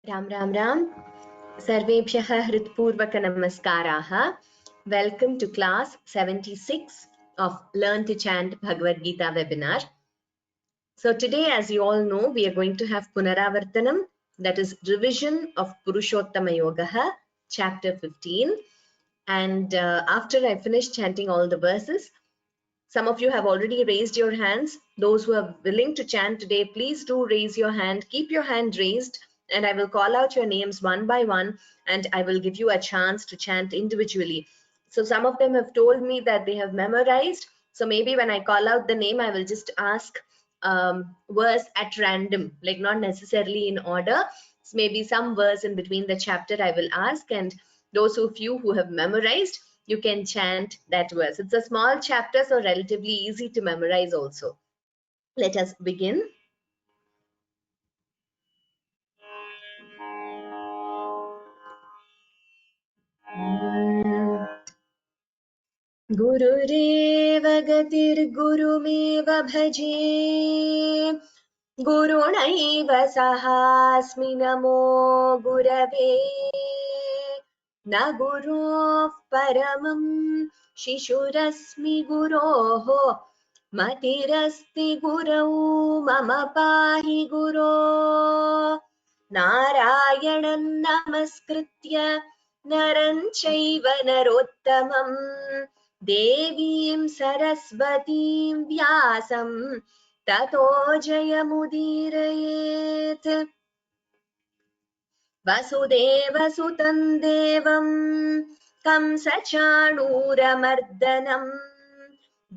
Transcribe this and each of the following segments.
Ram Ram Ram. Sarvebhyah Hritpurvaka Namaskaraha. Welcome to class 76 of Learn to Chant Bhagavad Gita webinar. So today, as you all know, we are going to have Punaravartanam, that is revision of Purushottama Yoga, chapter 15. And after I finish chanting all the verses, some of you have already raised your hands. Those who are willing to chant today, please do raise your hand. Keep your hand raised, and I will call out your names one by one, and I will give you a chance to chant individually. So some of them have told me that they have memorized. So maybe when I call out the name, I will just ask verse at random, like not necessarily in order. So maybe some verse in between the chapter I will ask, and those of you who have memorized, you can chant that verse. It's a small chapter, so relatively easy to memorize also. Let us begin. गुरुरेव गतिर्गुरुमेव भजे गुरुणैव सहास्मि नमो गुरवे न गुरोः परमं शिशुरस्मि गुरोः मतिरस्ति गुरौ मम पाहि गुरो नारायणं नमस्कृत्य नरं चैव नरोत्तमं देवीं सरस्वतीं व्यासं ततो जयमुदीरयेत् वसुदेवसुतं देवं कंसचाणूरमर्दनं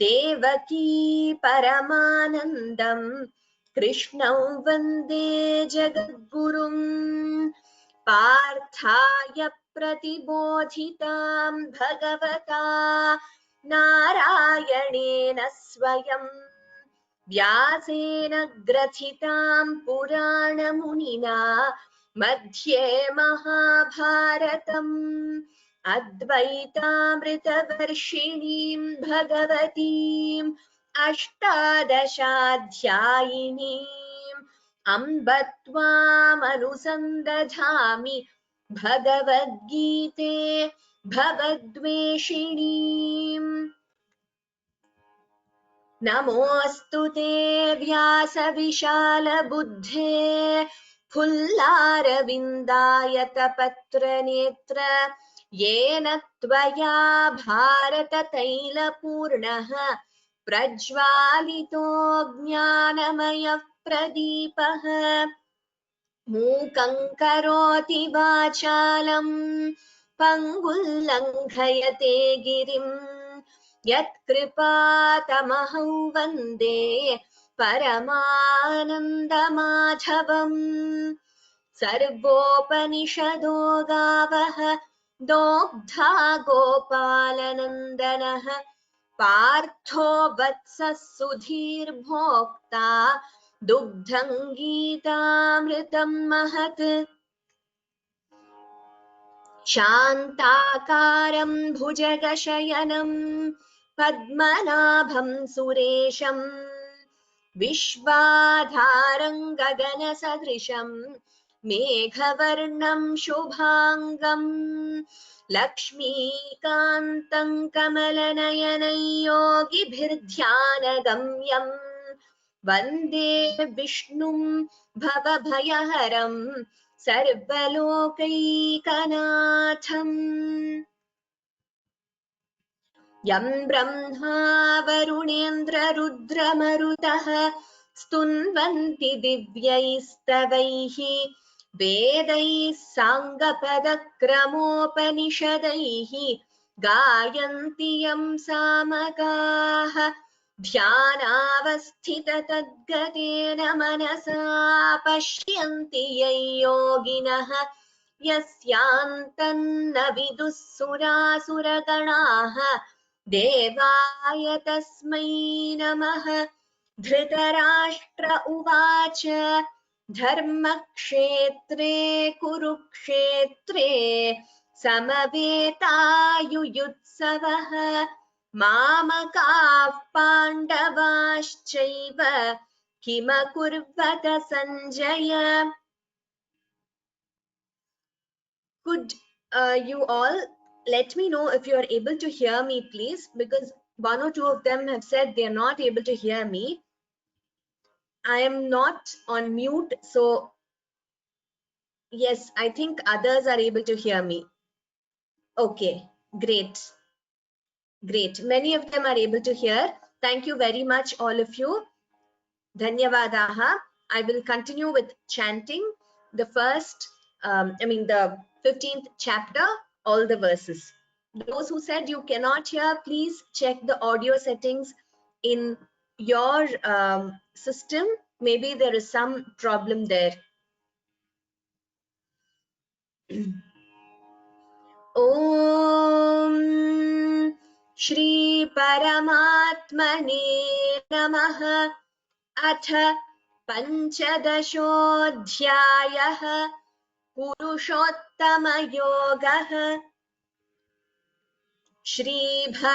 देवकी परमानन्दं कृष्णं वन्दे जगद्गुरुं पार्थाय प्रतिबोधितां भगवता नारायणेन स्वयं व्यासेन ग्रथितां पुराणमुनिना मध्ये महाभारतम् अद्वैतामृतवर्षिणीं भगवतीम् अष्टादशाध्यायिनीम् अम्ब त्वामनुसन्दधामि भगवद्गीते भवद्वेषिणीम् नमोऽस्तु ते व्यासविशालबुद्धे फुल्लारविन्दायतपत्रनेत्र येन त्वया भारततैलपूर्णः प्रज्वालितो ज्ञानमयः प्रदीपः मूकं करोति वाचालं पङ्गुल्लङ्घयते गिरिं यत्कृपातमहं वन्दे परमानन्दमाधवम् सर्वोपनिषदो गावः दोग्धा गोपालनन्दनः पार्थो वत्सः सुधीर्भोक्ता दुग्धं गीतामृतं महत् शान्ताकारं भुजगशयनं पद्मनाभं सुरेशं विश्वाधारं गगनसदृशं मेघवर्णं शुभाङ्गं लक्ष्मीकान्तं कमलनयनं योगिभिर्ध्यानगम्यम् वन्दे विष्णुं भवभयहरं सर्वलोकैकनाथम् यं ब्रह्मा वरुणेन्द्ररुद्रमरुतः स्तुन्वन्ति दिव्यैस्तवैः वेदैः साङ्गपदक्रमोपनिषदैः गायन्ति यं सामगाः ध्यानावस्थिततद्गतेन मनसा पश्यन्ति यं योगिनः यस्यान्तन्न विदुः सुरासुरगणाः देवाय तस्मै नमः धृतराष्ट्र उवाच धर्मक्षेत्रे कुरुक्षेत्रे समवेतायुयुत्सवः मामकाः पाण्डवाश्चैव किमकुर्वत Sanjaya Could you all let me know if you are able to hear me, please? Because one or two of them have said they are not able to hear me. I am not on mute, so yes, I think others are able to hear me. Okay, great. Great. Many of them are able to hear. Thank you very much, all of you. Dhanyavadaha. I will continue with chanting the the 15th chapter, all the verses. Those who said you cannot hear, please check the audio settings in your system. Maybe there is some problem there. Om Shri Paramatmane Namaha अथ पञ्चदशोऽध्यायः पुरुषोत्तमयोगः श्रीभगवानुवाच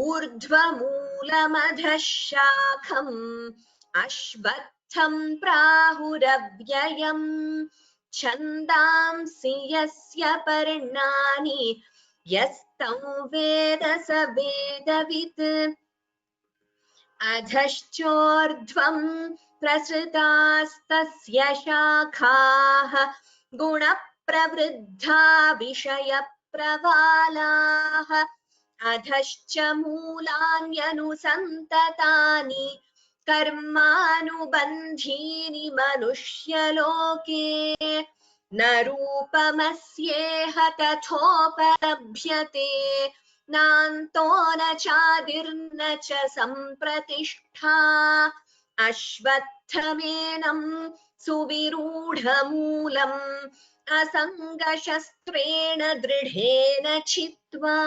ऊर्ध्वमूलमधः शाखम् अश्वत्थम् प्राहुरव्ययम् छन्दांसि यस्य पर्णानि यस्तं वेद स वेदवित् अधश्चोर्ध्वम् प्रसृतास्तस्य शाखाः गुणप्रवृद्धा विषयप्रवालाः अधश्च मूलान्यनुसन्ततानि कर्मानुबन्धीनि मनुष्यलोके न रूपमस्येह तथोपलभ्यते नान्तो न चादिर्न च सम्प्रतिष्ठा अश्वत्थमेनं सुविरूढमूलम् असङ्गशस्त्रेण दृढेन छित्त्वा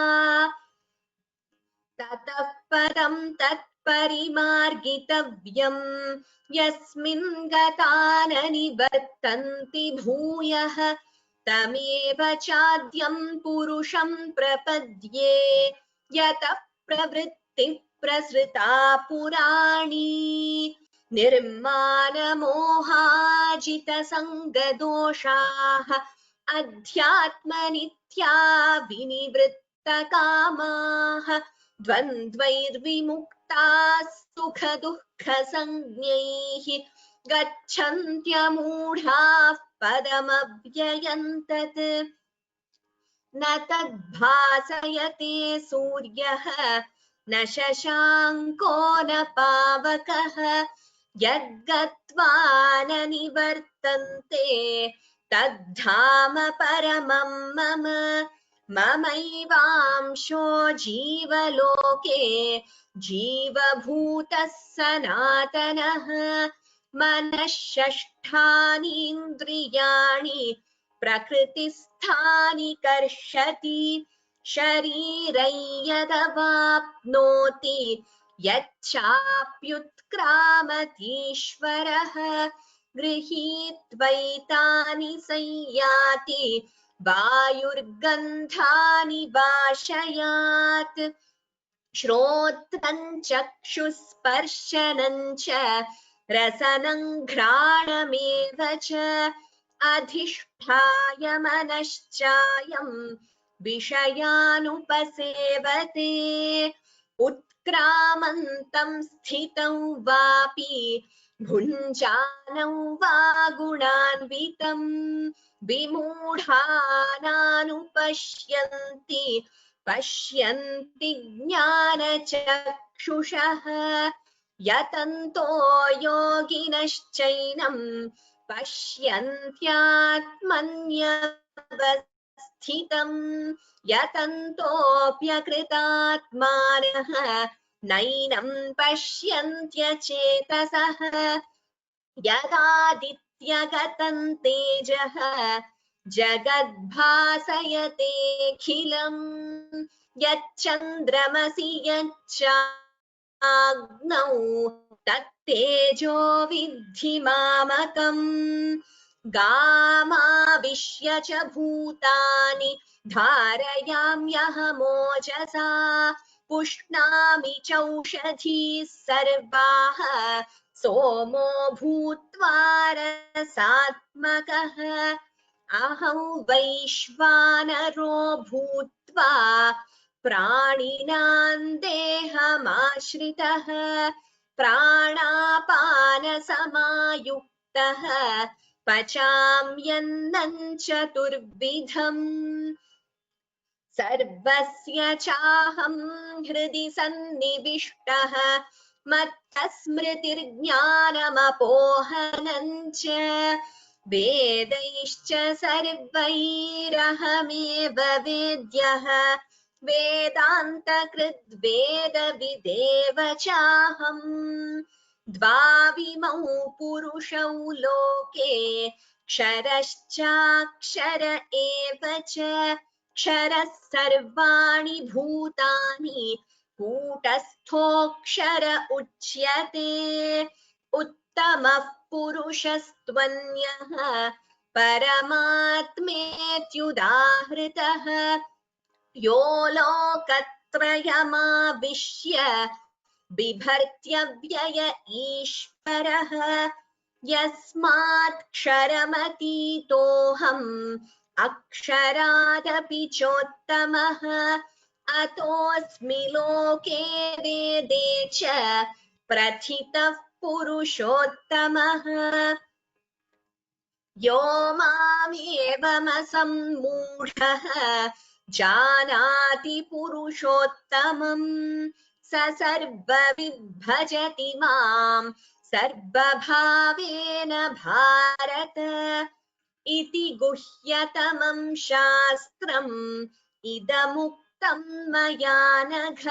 ततः पदं तत्परिमार्गितव्यम् यस्मिन् गता न निवर्तन्ति भूयः तमेव चाद्यं पुरुषं प्रपद्ये यतः प्रवृत्तिः प्रसृता पुराणी निर्मानमोहाजितसङ्गदोषाः अध्यात्मनित्या विनिवृत्तकामाः द्वन्द्वैर्विमुक्ताः सुखदुःखसंज्ञैः गच्छन्त्यमूढाः पदमव्ययम् तत् न तद्भासयते सूर्यः न शशाङ्को न पावकः यद्गत्वा न निवर्तन्ते तद्धाम परमं मम ममैवांशो जीवलोके जीवभूतः सनातनः मनः षष्ठानीन्द्रियाणि प्रकृतिस्थानि कर्षति शरीरं यदवाप्नोति यच्चाप्युत्क्रामतीश्वरः गृहीत्वैतानि संयाति वायुर्गन्धानि वाशयात् श्रोत्रं चक्षुस्पर्शनं च रसनं घ्राणमेव च अधिष्ठाय मनश्चायं विषयानुपसेवते उत्क्रामन्तं स्थितं वापि भुञ्जानं वा गुणान्वितं विमूढानानुपश्यन्ति पश्यन्ति ज्ञानचक्षुषः यतन्तो योगिनश्चैनं पश्यन्त्यात्मन्यवस्थितं यतन्तोऽप्यकृतात्मानः नैनं पश्यन्त्यचेतसः यदादित्यगतं तेजः जगद्भासयतेऽखिलम् यच्चन्द्रमसि यच्चाग्नौ तत्तेजो विद्धि मामकम् गामाविश्य च भूतानि धारयाम्यहमोजसा पुष्णामि चौषधीः सर्वाः सोमो भूत्वा रसात्मकः अहं वैश्वानरो भूत्वा प्राणिनां देहमाश्रितः प्राणापानसमायुक्तः पचाम्यन्नं चतुर्विधम् सर्वस्य चाहं हृदि सन्निविष्टः मत्तः स्मृतिर्ज्ञानमपोहनं च वेदैश्च सर्वैरहमेव वेद्यः वेदान्तकृद्वेदविदेव चाहम् द्वाविमौ पुरुषौ लोके क्षरश्चाक्षर एव च क्षरः सर्वाणि भूतानि कूटस्थोऽक्षर उच्यते उत्तमः पुरुषस्त्वन्यः परमात्मेत्युदाहृतः यो लोकत्रयमाविश्य बिभर्त्यव्यय ईश्वरः यस्मात्क्षरमतीतोऽहम् अक्षरादपि चोत्तमः अतोऽस्मि लोके वेदे च प्रथितः पुरुषोत्तमः यो मामेवमसम्मूढः जानाति पुरुषोत्तमम् स सर्वविद्भजति मां सर्वभावेन भारत इति गुह्यतमं शास्त्रम् इदमुक्तं मया नघ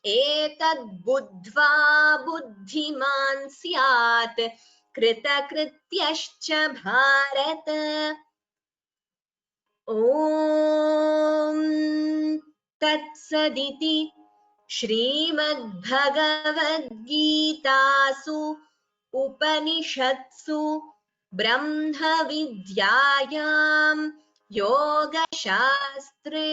एतद्बुद्ध्वा बुद्धिमान् स्यात् कृतकृत्यश्च भारत ॐ तत्सदिति श्रीमद्भगवद्गीतासु उपनिषत्सु ब्रह्मविद्यायां योगशास्त्रे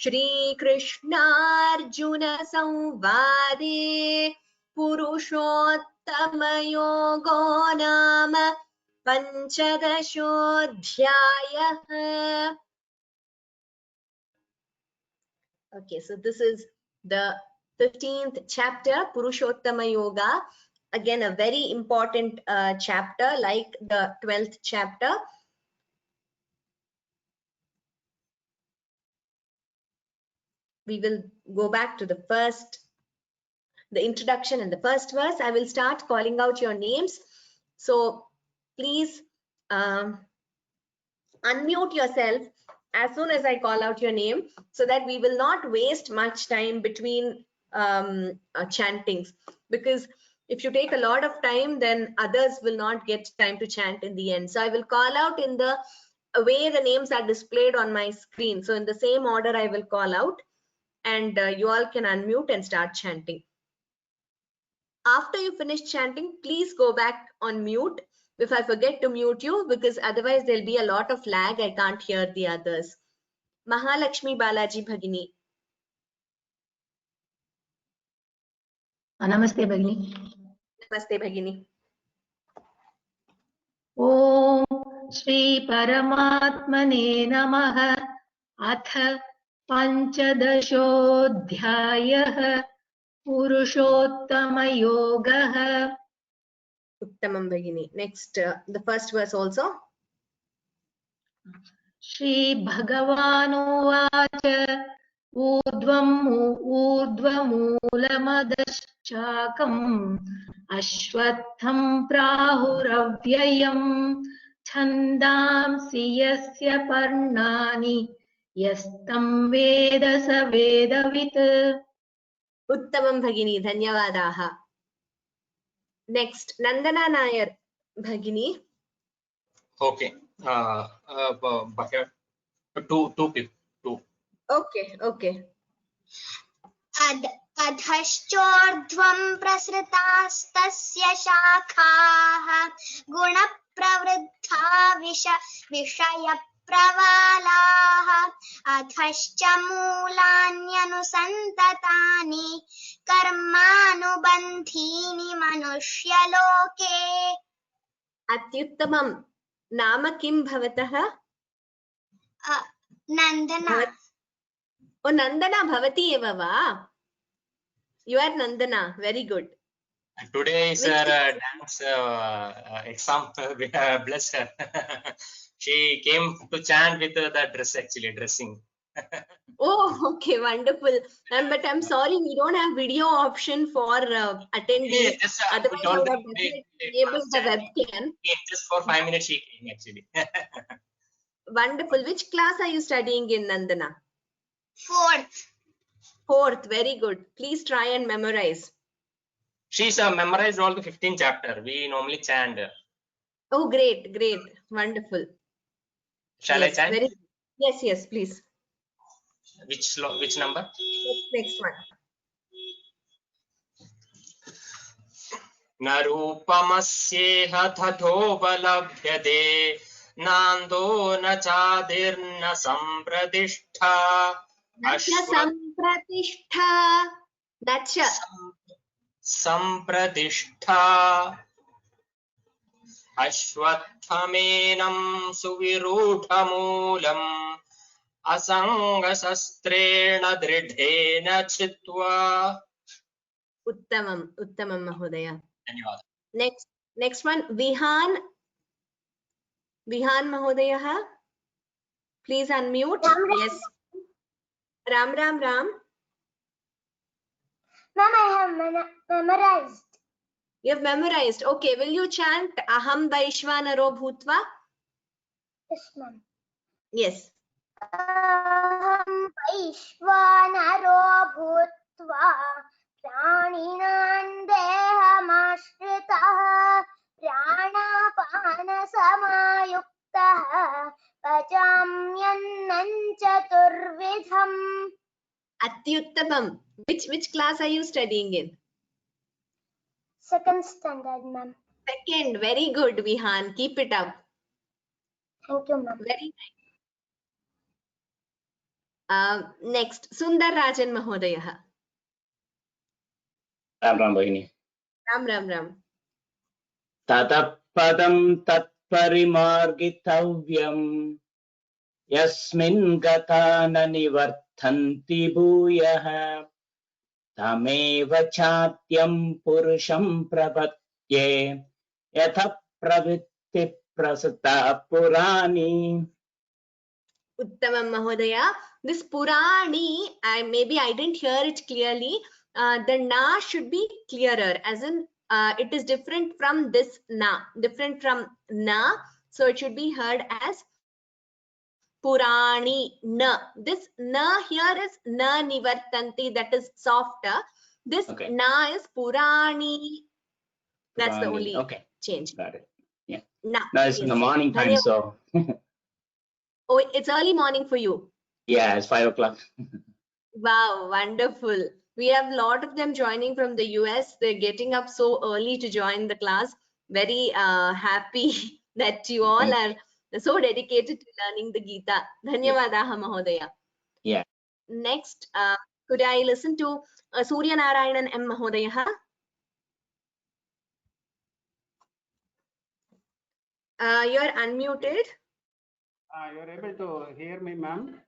श्रीकृष्णार्जुनसंवादे पुरुषोत्तमयोगो नाम पञ्चदशोऽध्यायः. Okay, so this is the 15th chapter, Purushottama Yoga. Again, a very important chapter, like the 12th chapter. We will go back to the introduction and the first verse. I will start calling out your names. So please unmute yourself as soon as I call out your name, so that we will not waste much time between chantings, because if you take a lot of time, then others will not get time to chant in the end. So I will call out in the way the names are displayed on my screen. So in the same order I will call out, and you all can unmute and start chanting. After you finish chanting, please go back on mute if I forget to mute you, because otherwise there'll be a lot of lag. I can't hear the others. Mahalakshmi Balaji Bhagini. Namaste Bhagini. Namaste Bhagini. Om Shri Paramatmane Namaha Atha Panchadashodhyayah Purushottama Yogaha. Uttamam Bhagini. Next, the first verse also. Shri Bhagavanuvacha ऊर्ध्वमूलमदश्चाकम् अश्वत्थं प्राहुरव्ययम् छन्दांसि यस्य पर्णानि यस्तं वेद स वेदवित्. Uttamam Bhagini. Dhanyavadaha. Next, Nandana Nayar Bhagini. Okay. Two people. Okay. अधश्चोर्ध्वं प्रसृतास्तस्य शाखाः गुणप्रवृद्धा विषयप्रवालाः प्रवालाः अधश्च मूलान्यनुसन्ततानि कर्मानुबन्धीनि मनुष्यलोके। अत्युत्तमं। नाम किं भवतः? नन्दना। ओ नन्दना भवती एव वा? You are Nandana. Very good. Today is Which her dance exam. Bless her. She came to chant with the dress, actually dressing. Oh, okay, wonderful. But I'm sorry, we don't have video option for attendees. Just, Otherwise, I would have definitely enabled the webcam. Just for 5 minutes she came, actually. Wonderful. Which class are you studying in, Nandana? Fourth. Fourth. Very good. Please try and memorize. She's memorized all the 15 chapter. We normally chant. Oh, great, great, wonderful. Shall Yes, I chant? very. Yes, yes, please. Which number? Next one. न रूपमस्येह तथोपलभ्यते नान्दो न चादिर्न सम्प्रतिष्ठा संप्रतिष्ठा सम्प्रतिष्ठा अश्वत्थमेनं सुविरूढमूलम् असङ्गशस्त्रेण दृढेन छित्त्वा। उत्तमम्, उत्तमं महोदय. धन्यवादः. Next one, Vihan Mahodayah. Please unmute. Yes. Ram. Ma'am, I have memorized. You have memorized. Okay, will you chant Aham Vaishvanaro Bhutva? Yes, ma'am. Yes. Aham Vaishvanaro Bhutva Praninan Dehamashritah Pranapana Samayuktah Pachamyannan Chaturvidham. Atyuttamam. Which class are you studying in? Second standard, ma'am. Second. Very good, Vihan. Keep it up. Thank you, ma'am. Very nice. Next, Sundar Rajan Mahodayah. Ram Bhagini. Ram. Tatapadam tatparimargitavyam yasmin gata na nivarthanti bhuyah tameva chatyam purusham prapatye yatha pravritti prasata purani. Uttamam Mahodaya. This Purani, maybe I didn't hear it clearly. The na should be clearer, as in it is different from this na, different from na. So it should be heard as Purani na. This na here is na nivartanti, that is softer. This na is Purani. That's the only change. Got it. Yeah. Na. No, it's in the morning time, so. Oh, it's early morning for you. Yeah, it's 5 o'clock. Wow, wonderful. We have a lot of them joining from the US. They're getting up so early to join the class. Very happy that you all are so dedicated to learning the Gita. Dhanyavadaha Mahodaya. Yeah. Next, could I listen to Surya Narayanan M. Mahodaya? You're unmuted. You're able to hear me, ma'am?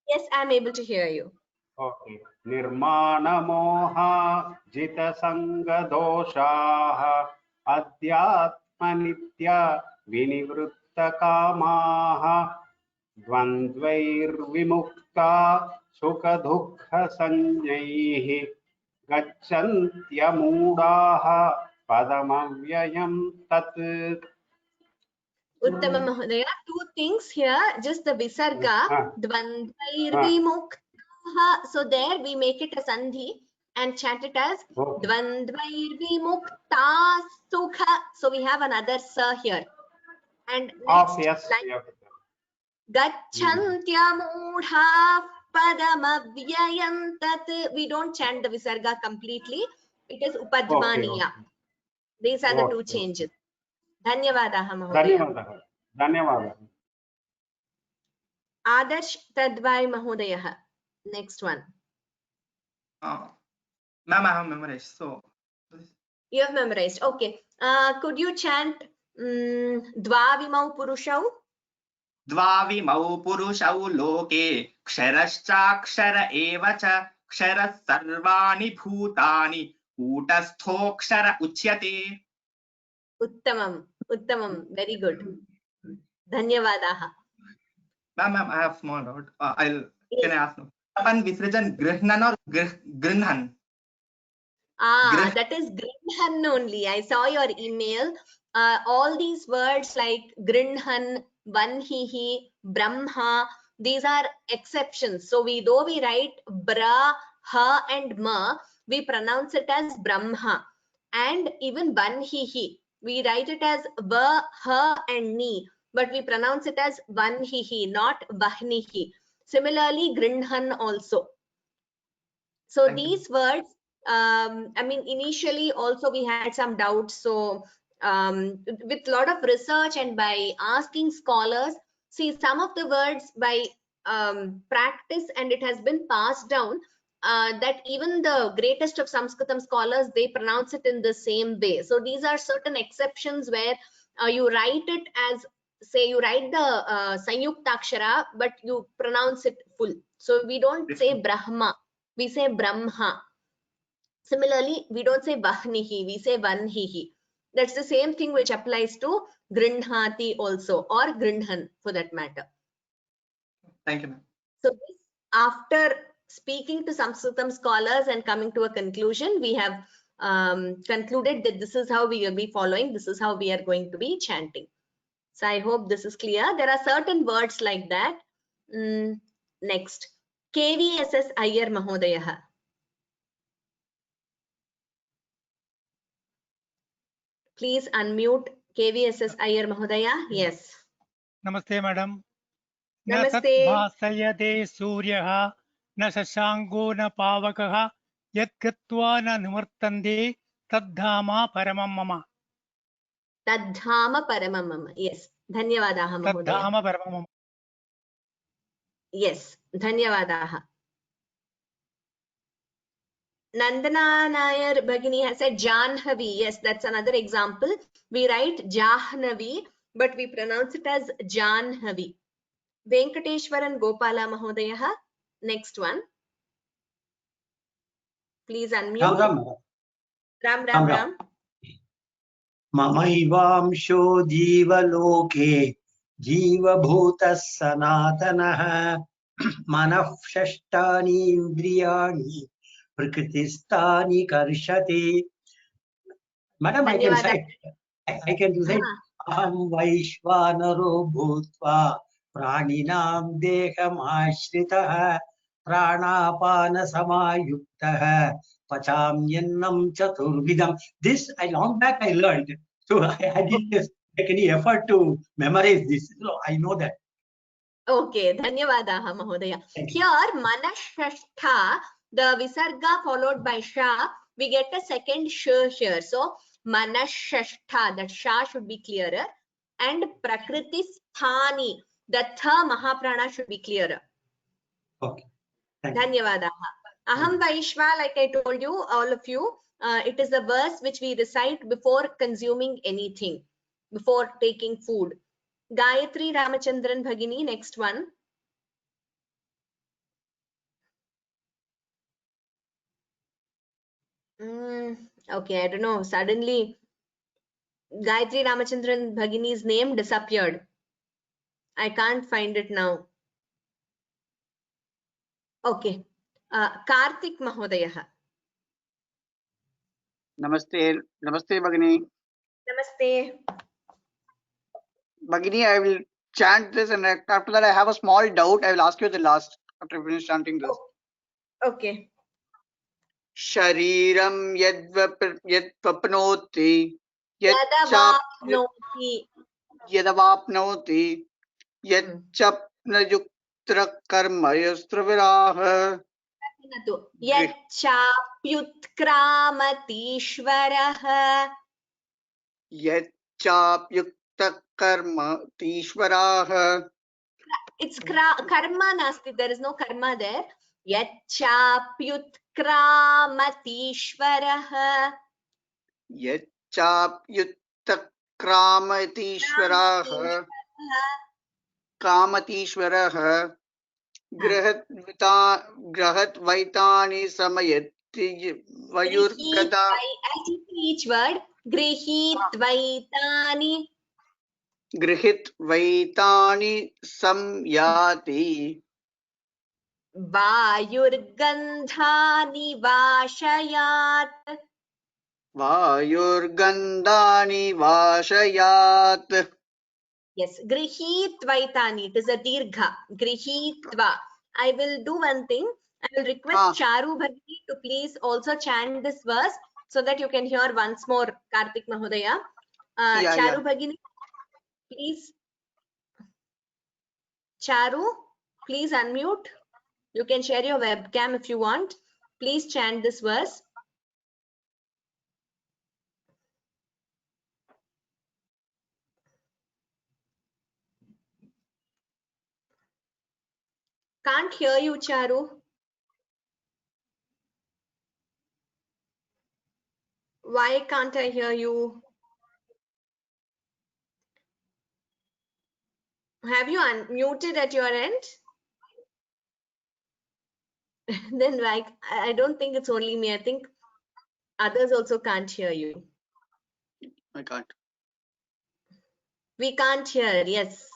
Yes, I'm able to hear you. Okay. Nirmana moha jita sanga doshaha adhyatma nitya vinivritta kamaha dvandvair vimukta sukha dukha sanyaihi gacchantya moodaha padamavyayam tat. Uttama Mahodaya, two things here, just the Visarga, Dvandvair Vimukta. So there we make it a Sandhi and chant it as Dvandvair Vimukta Sukha. So we have another Sa here. And next line, Gacchantya Moodha Padamavyayam Tat. We don't chant the Visarga completely. It is Upadmaniya. These are the two changes. Dhanyavadaha Mahodaya. Dhanyavadaha. Adarsh Tadvai Mahodayah. Next one. Ma'am, I have memorized. So You have memorized. Okay. Could you chant Dvavimau Purushau? द्वाविमौ पुरुषौ लोके क्षरश्चाक्षर एव च क्षरः सर्वाणि भूतानि कूटस्थोऽक्षर उच्यते. Uttamam. Uttamam. Very good. Dhanyavadaha. Ma'am, I have small doubt. Can I ask now? Apan Visrajan Grihnan or Grinhan? That is Grinhan only. I saw your email. All these words like Grinhan, Vanhihi, Brahma, these are exceptions. So though we write Bra, Ha and Ma, we pronounce it as Brahma. And even Vanhihi, we write it as Va, Ha and Ni, but we pronounce it as Vanhihi, not Vahnihi. Similarly, Grinhan also. So these words, I mean, initially also we had some doubts. So with a lot of research and by asking scholars, see some of the words by practice, and it has been passed down that even the greatest of Sanskritam scholars, they pronounce it in the same way. So these are certain exceptions where you write it as, say you write the Sanyuktakshara, but you pronounce it full. So we don't say Brahma, we say Brahma. Similarly, we don't say Vahnihi, we say Vanhihi. That's the same thing which applies to Grinhati also, or Grinhan for that matter. Thank you, ma'am. So this, after speaking to Sanskritam scholars and coming to a conclusion, we have concluded that this is how we will be following, this is how we are going to be chanting. So I hope this is clear. There are certain words like that. Next, KVSS Iyer Mahodayah. Please unmute KVSS Iyer Mahodaya. Yes. Namaste, madam. Namaste. Na bhasayate suryaha na shashango na pavakaha yat katva na nimartande tadhama paramam mama. Tadhama paramam mama. Yes. Dhanyavadaha Mahodaya. Tadhama paramam mama. Yes. Dhanyavadaha. Nandana Nair Bhagini has said Janhavi. Yes, that's another example. We write Jahnavi, but we pronounce it as Janhavi. Venkateshwaran Gopala Mahodaya. Next one. Please unmute. Ram. Mamaivamsho Jivaloke Jivabhutas Sanatanah Manaf Shashtani Indriyani Prakritistani Karshati. Madam, I can say, I can do that. Aham Vaishvanaro Bhutva Praninam Deham Ashritah Pranapana Samayuktah Pachamyannam Chaturvidam. This long back I learned. So I didn't take any effort to memorize this. So I know that. Okay, Dhanyavadaha Mahodaya. Here, Manashashtha, the Visarga followed by Sha, we get a second Sh here. So, Manashashtha, that Sha should be clearer. And Prakriti Sthani, the Tha Mahaprana should be clearer. Okay. Dhanyavadaha. Aham Vaishva, like I told you, all of you, it is the verse which we recite before consuming anything, before taking food. Gayatri Ramachandran Bhagini, next one. Okay, I don't know. Suddenly, Gayatri Ramachandran Bhagini's name disappeared. I can't find it now. Okay. Karthik Mahodayah. Namaste. Namaste, Bhagini. Namaste. Bhagini, I will chant this, and after that I have a small doubt. I will ask you the last after I finish chanting this. Okay. Shariram yadvapnoti yadavapnoti yadchapnayuktra karma yastraviraha Yadchapyutkramatiishvaraha yadchapyukta karma tishvaraha It's karma nasti. There is no karma there. Yachapyutkramatiishvarah. यच्चाप्युत्तक्रामतीश्वरः कामतीश्वरः गृहद्वैतानि समयति वयुर्गदा. I teach each word. Grihitvaitani. गृहीत्वैतानि संयाति Vayurgandhani vashayat. वायुर्गन्धानि वाशयात्. Yes, grihitvaitani. It is a dirgha. Grihitva. I will do one thing. I will request Charu Bhagini to please also chant this verse so that you can hear once more, Karthik Mahodaya. Charu Bhagini, please. Charu, please unmute. You can share your webcam if you want. Please chant this verse. Can't hear you, Charu. Why can't I hear you? Have you unmuted at your end? Then like, I don't think it's only me. I think others also can't hear you. I can't. We can't hear, yes.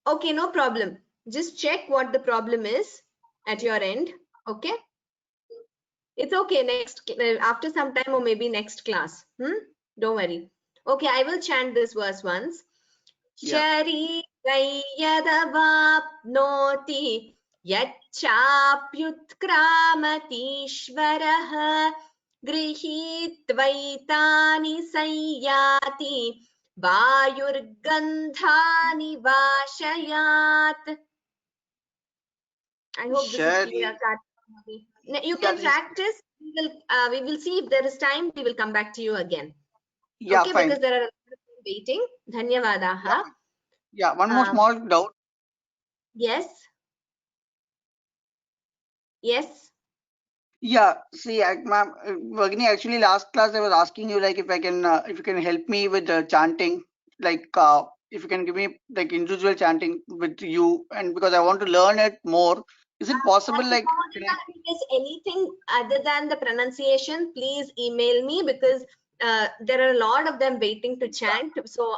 Okay, no problem. Just check what the problem is at your end. Okay. It's okay. Next, after some time or maybe next class. Don't worry. Okay, I will chant this verse once. Shari Yadavapnoti Yachapyutkramatiishvarah Grihitvaitani Sayyati Vayurgandhani Vashayat. I hope this is clear. You can practice. We will see if there is time. We will come back to you again. Yeah, okay, fine. Because there are people waiting. Dhanyavadaha. Yeah, one more small doubt. Yes. Yes. Yeah, see, ma'am, Bhagini, actually last class I was asking you like if you can help me with the chanting, like if you can give me like individual chanting with you, and because I want to learn it more. Is it possible? Like, if there's anything other than the pronunciation, please email me because there are a lot of them waiting to chant. So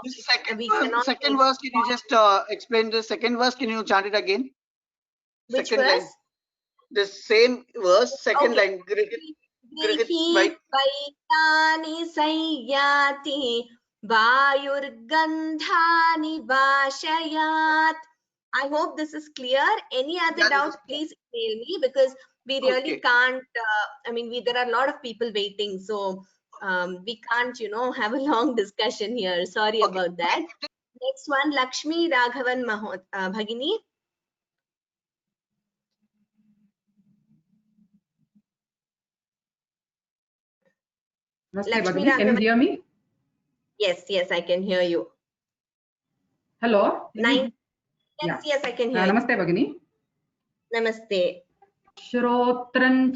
we cannot. Second verse, can you just explain the second verse? Can you chant it again? Which second verse? Line. The same verse, second line. Grihitvaitani sayyati vayurgandhani vashayat. I hope this is clear. Any other doubt, please email me because we really can't. I mean, there are a lot of people waiting, so we can't, have a long discussion here. Sorry about that. Next one, Lakshmi Raghavan Bhagini. Lakshmi Raghavan. Can you hear me? Yes, I can hear you. Hello. Yes, I can hear you. Namaste, Bhagini. Namaste. Shrotran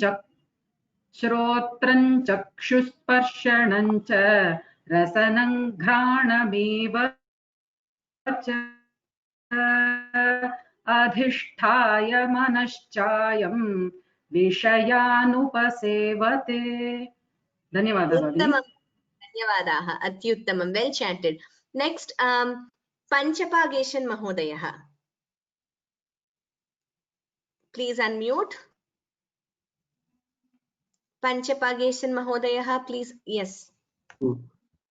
chakshusparshanam cha rasanam ghranameva cha adhisthaya manaschayam vishayanupasevate. Dhanyavada, Bhagini. Dhanyavadaha. Atyuttamam. Well chanted. Next, Panchapageshan Mahodayaha. Please unmute. Panchapageshan Mahodayaha, please. Yes.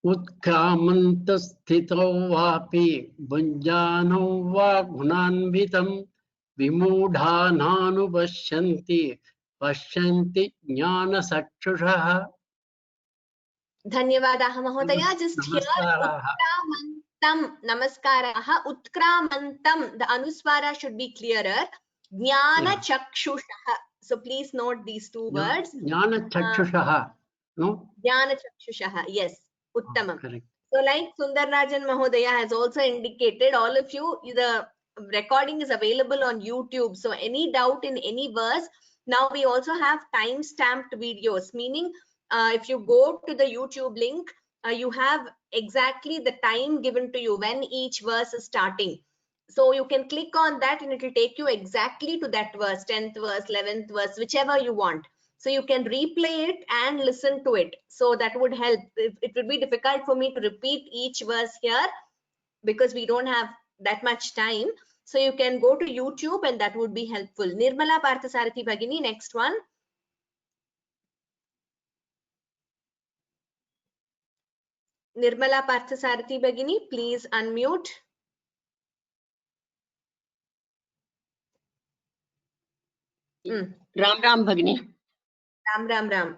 Utkramantasthito vapi bunjano va gunanvitam vimudhananu pashyanti jnana sakshushaha. Dhanyavadaha Mahodaya. Just here, Utkramantam, Namaskaraha, Utkramantam, the Anuswara should be clearer. Jnana Chakshushaha. So please note these two words. Jnana Chakshushaha. No? Jnana Chakshushaha. Yes. Uttamam. So like Sundararajan Mahodaya has also indicated, all of you, the recording is available on YouTube. So any doubt in any verse, now we also have time-stamped videos, meaning if you go to the YouTube link, you have exactly the time given to you when each verse is starting. So you can click on that and it will take you exactly to that verse, 10th verse, 11th verse, whichever you want. So you can replay it and listen to it. So that would help. It would be difficult for me to repeat each verse here because we don't have that much time. So you can go to YouTube and that would be helpful. Nirmala Parthasarathi Bhagini, next one. Nirmala Parthasarathi Bhagini, please unmute. Ram Ram Bhagini. Ram.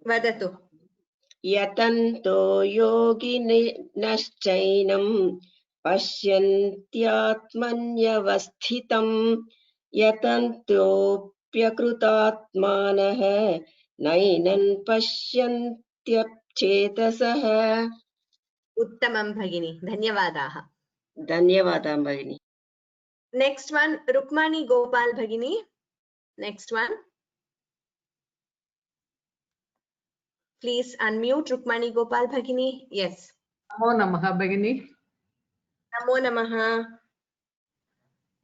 Vadatu. Yatanto yoginashchainam pasyantyatmanyavasthitam yatantopyakrutatmanah nainan pasyantyapchetasah. Uttamam Bhagini. Dhanyavadaha. Dhanyavadam Bhagini. Next one, Rukmani Gopal Bhagini. Next one. Please unmute Rukmani Gopal Bhagini. Yes. Namo Namaha Bhagini. Namo Namaha.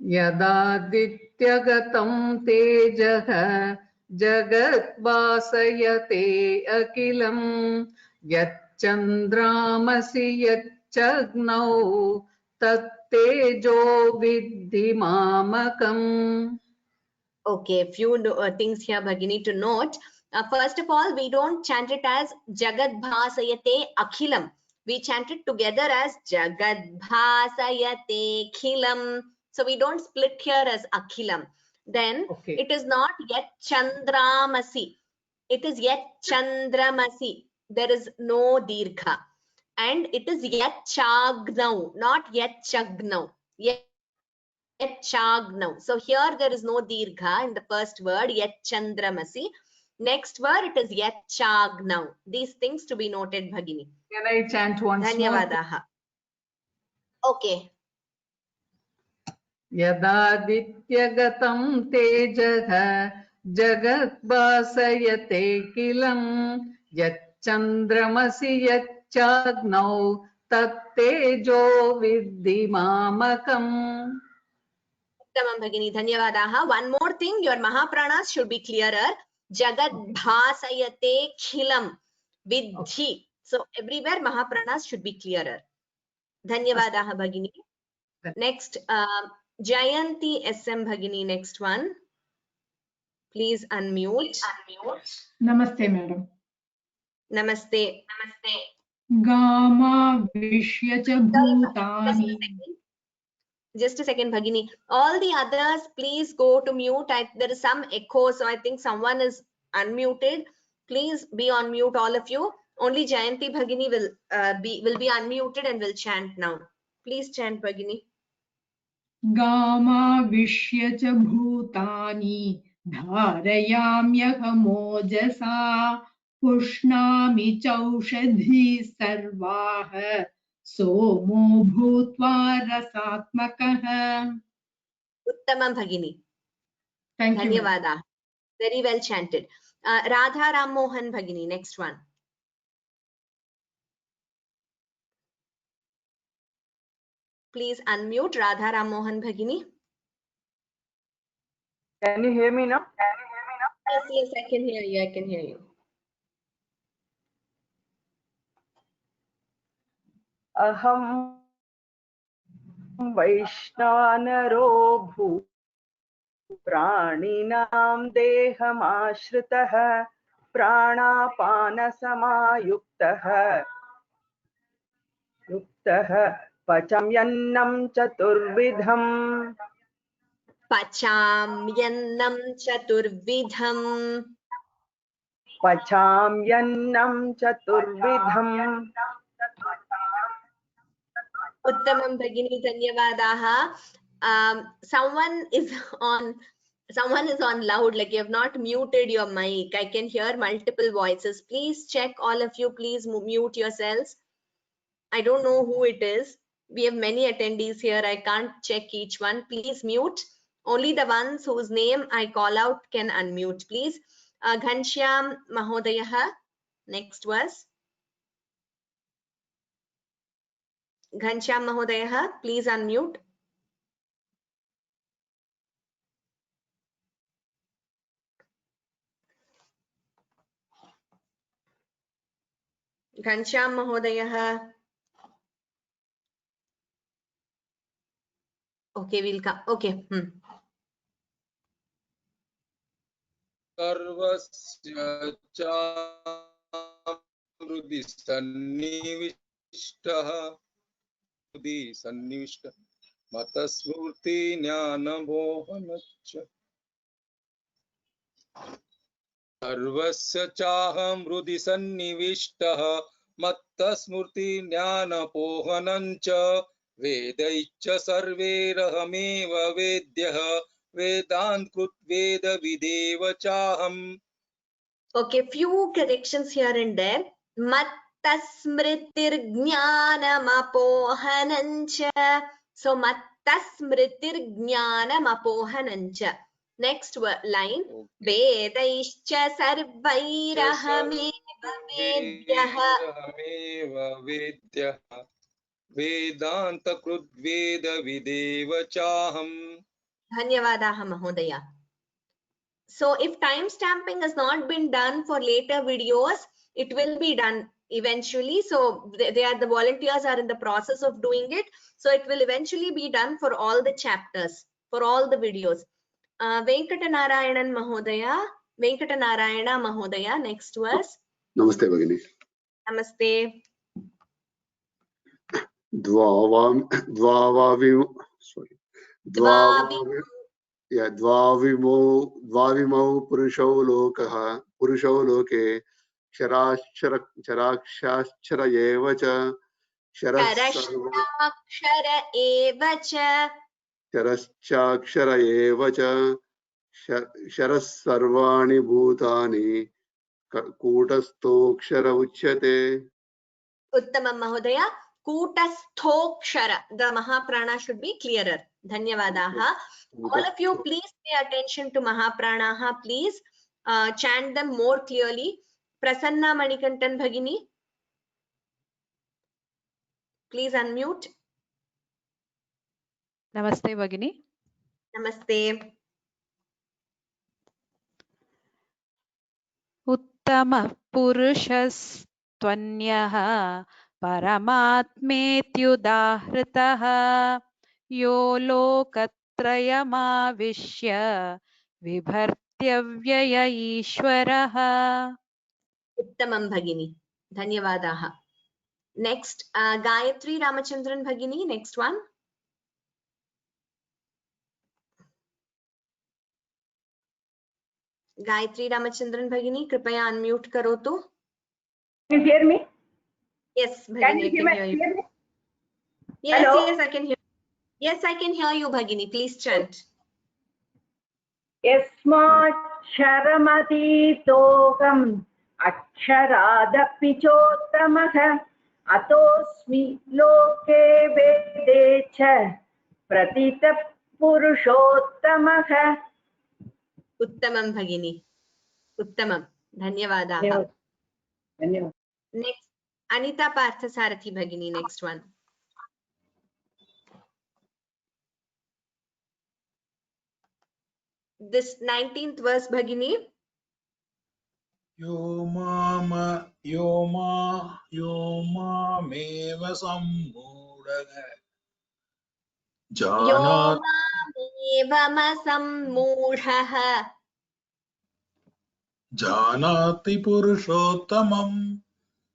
Yadadityagatam tejaha jagat vasayate akilam yatchandramasi yatchagnau tattejo vidhi mamakam. Okay, few things here, Bhagini, to note. First of all, we don't chant it as Jagat Bhasayate Akhilam. We chant it together as Jagat Bhasayate Khilam. So we don't split here as Akhilam. Then it is not yet Chandramasi. It is yet Chandramasi. There is no Dirgha. And it is yet Chagnau, not yet Chagnau. Yet Chagnau. So here there is no Dirgha in the first word, yet Chandramasi. Next word, it is yet Chagnau. These things to be noted, Bhagini. Can I chant once Dhanyavadaha. more? Okay. Yadadityagatam tejaha jagat vasayate kilam yatchandramasi yatchagnau tattejo vidhi mamakam. Uttamam Bhagini, Dhanyavadaha. One more thing, your Mahapranas should be clearer. Jagat Bhasayate Khilam Vidhi. So everywhere Mahapranas should be clearer. Dhanyavadaha Bhagini. Next, Jayanti SM Bhagini, next one. Please unmute. Namaste, madam. Namaste. Gama Vishya cha Bhutani. Just a second, Bhagini. All the others, please go to mute. There is some echo, so I think someone is unmuted. Please be on mute, all of you. Only Jayanti Bhagini will be unmuted and will chant now. Please chant, Bhagini. Gama Vishya cha Bhutani Dharayamyaham Pushnami chaushadhi sarvaha Somo Bhutva Rasatmakaha. Uttamam Bhagini. Thank you. Dhanyavada. Very well chanted. Radha Ram Mohan Bhagini, next one. Please unmute Radha Ram Mohan Bhagini. Can you hear me now? Yes, I can hear you. I can hear you. Aham Vaishnanaro bhu Praninam Dehamashritah Pranapana Samayuktah Yuktah Pachamyannam Chaturvidham Pachamyannam Chaturvidham. Pachamyannam Chaturvidham. Uttamam Bhagini, Dhanyavadaha. Someone is on Someone is on loud, like you have not muted your mic. I can hear multiple voices. Please check, all of you, please mute yourselves. I don't know who it is. We have many attendees here. I can't check each one. Please mute. Only the ones whose name I call out can unmute, please. Ghanshyam Mahodayah. Next was Ghanshyam Mahodayah. Please unmute. Ghanshyam Mahodayah. Okay, we'll come. Okay. सर्वस्य हृदि सन्निविष्टः मतस्मृति ज्ञानमोहनच्च सर्वस्य चाहं हृदि सन्निविष्टः मत्तस्मृति ज्ञानपोहनञ्च वेदैश्च सर्वैरहमेव वेद्यः वेदांत कृत वेद विदेव चाहम्. Okay, few corrections here and there. Mattasmritir jnanam apohanancha. So mattasmritir jnanam apohanancha. Next line. Vedaischa sarvairahameva vedyah vedant krut veda videva chaham. Dhanyavadaha Mahodaya. So if time stamping has not been done for later videos, it will be done eventually. So they are, the volunteers are in the process of doing it. So it will eventually be done for all the chapters, for all the videos. Venkatanarayanan Mahodaya. Venkatanarayana Mahodaya. Next verse. Namaste Bhagini. Namaste. द्वाविमौ पुरुषौ लोके क्षराक्षर एव च शरश्चाक्षर एव च शरः सर्वाणि भूतानि कूटस्थोऽक्षर उच्यते. Uttamam Mahodaya. Kutasthoksara. The Mahaprana should be clearer. Dhanyavadaha. All of you, please pay attention to Mahapranaha. Please chant them more clearly. Prasanna Manikantan Bhagini. Please unmute. Namaste Bhagini. Namaste. Uttama Purushastvanyah Paramatmetyudahritaha Yo Lokatrayamavishya Vibhartyavyaya Ishwaraha. Uttamam Bhagini. Dhanyavadaha. Next, Gayatri Ramachandran Bhagini. Next one. Gayatri Ramachandran Bhagini, कृपया unmute करो तो. Can you hear me? Yes, Bhagini, I can hear you. Yes, Hello? yes, I can hear. Yes, I can hear you, Bhagini. Please chant. यस्माक्षरमतीतोऽहम् अक्षरादपि चोत्तमः अतोऽस्मि लोके वेदे च प्रतितः पुरुषोत्तमः. Uttamam Bhagini. Uttamam. Dhanyavadaha. धन्यवाद. Next, Anita Parthasarathi Bhagini. Next one. This 19th verse Bhagini. Yo mameva sammudaga janati purushottamam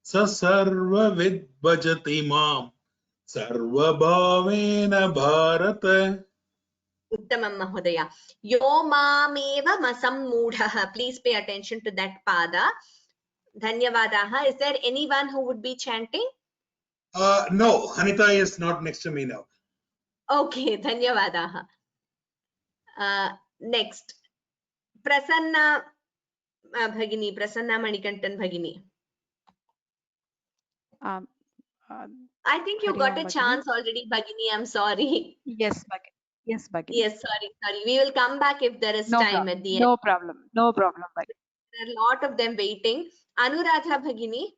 sa sarva vidbhajati mam sarva bhavena bharata. Uttamam Mahodaya. Yo mameva masammudhaha. Please pay attention to that pada. Dhanyavadaha. Is there anyone who would be chanting? No, Anita is not next to me now. Okay, Dhanyavadaha. Next, Prasanna Bhagini, Prasanna Manikantan Bhagini. I think you got a chance already, Bhagini. I'm sorry. Yes, Bhagini. Yes, Bhagini. Yes, sorry. We will come back if there is time at the end. No problem. No problem, Bhagini. There are a lot of them waiting. Anuradha Bhagini.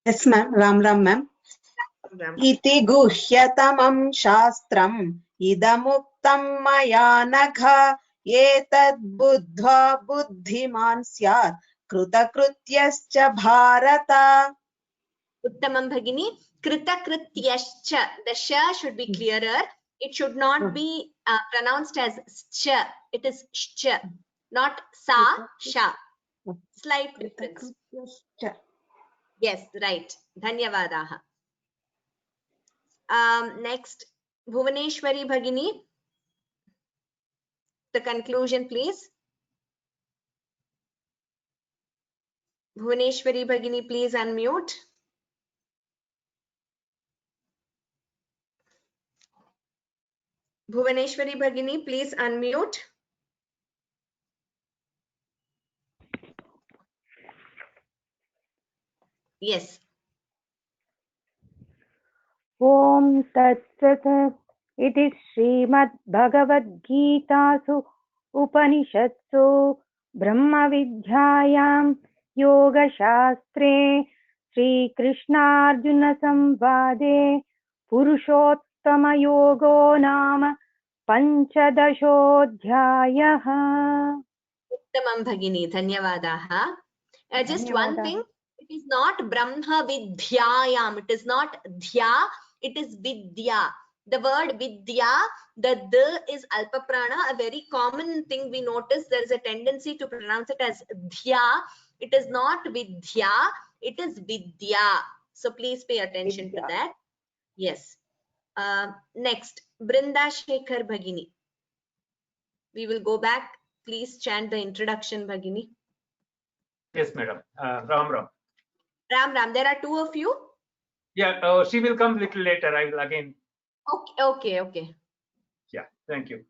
Yes, ma'am. Ram Ram, ma'am. Iti guhyatamam shastram idamuktam maya nagha etad buddha buddhiman syat kritakrutyascha bharata. Uttamam Bhagini. Kritakrutyascha. The sha should be clearer. It should not be pronounced as scha. It is scha, not sa, sha. Slight difference. Yes, right. Dhanyavadaha. Next, Bhuvaneshwari Bhagini. The conclusion, please. Bhuvaneshwari Bhagini, please unmute. Bhuvaneshwari Bhagini, please unmute. Yes. Om Tat Sat Iti Srimad Bhagavad Gitasu Upanishatsu Brahma Vidyayam Yoga Shastre Shri Krishna Arjuna Samvade Purushottama Yogo Nama Panchadashodhyayaha. Uttamam Bhagini, Dhanyavadaha. Just one thing, it is not Brahma Vidyayam, it is not Dhya, it is Vidya. The word Vidya, the D is Alpa Prana, a very common thing we notice. There is a tendency to pronounce it as Dhya. It is not Vidya, it is Vidya. So please pay attention to that. Yes. Next, Brinda Shekhar Bhagini. We will go back. Please chant the introduction, Bhagini. Yes, madam. Ram Ram. Ram Ram. There are two of you? Yeah, she will come little later. I will again. Okay. Yeah, thank you.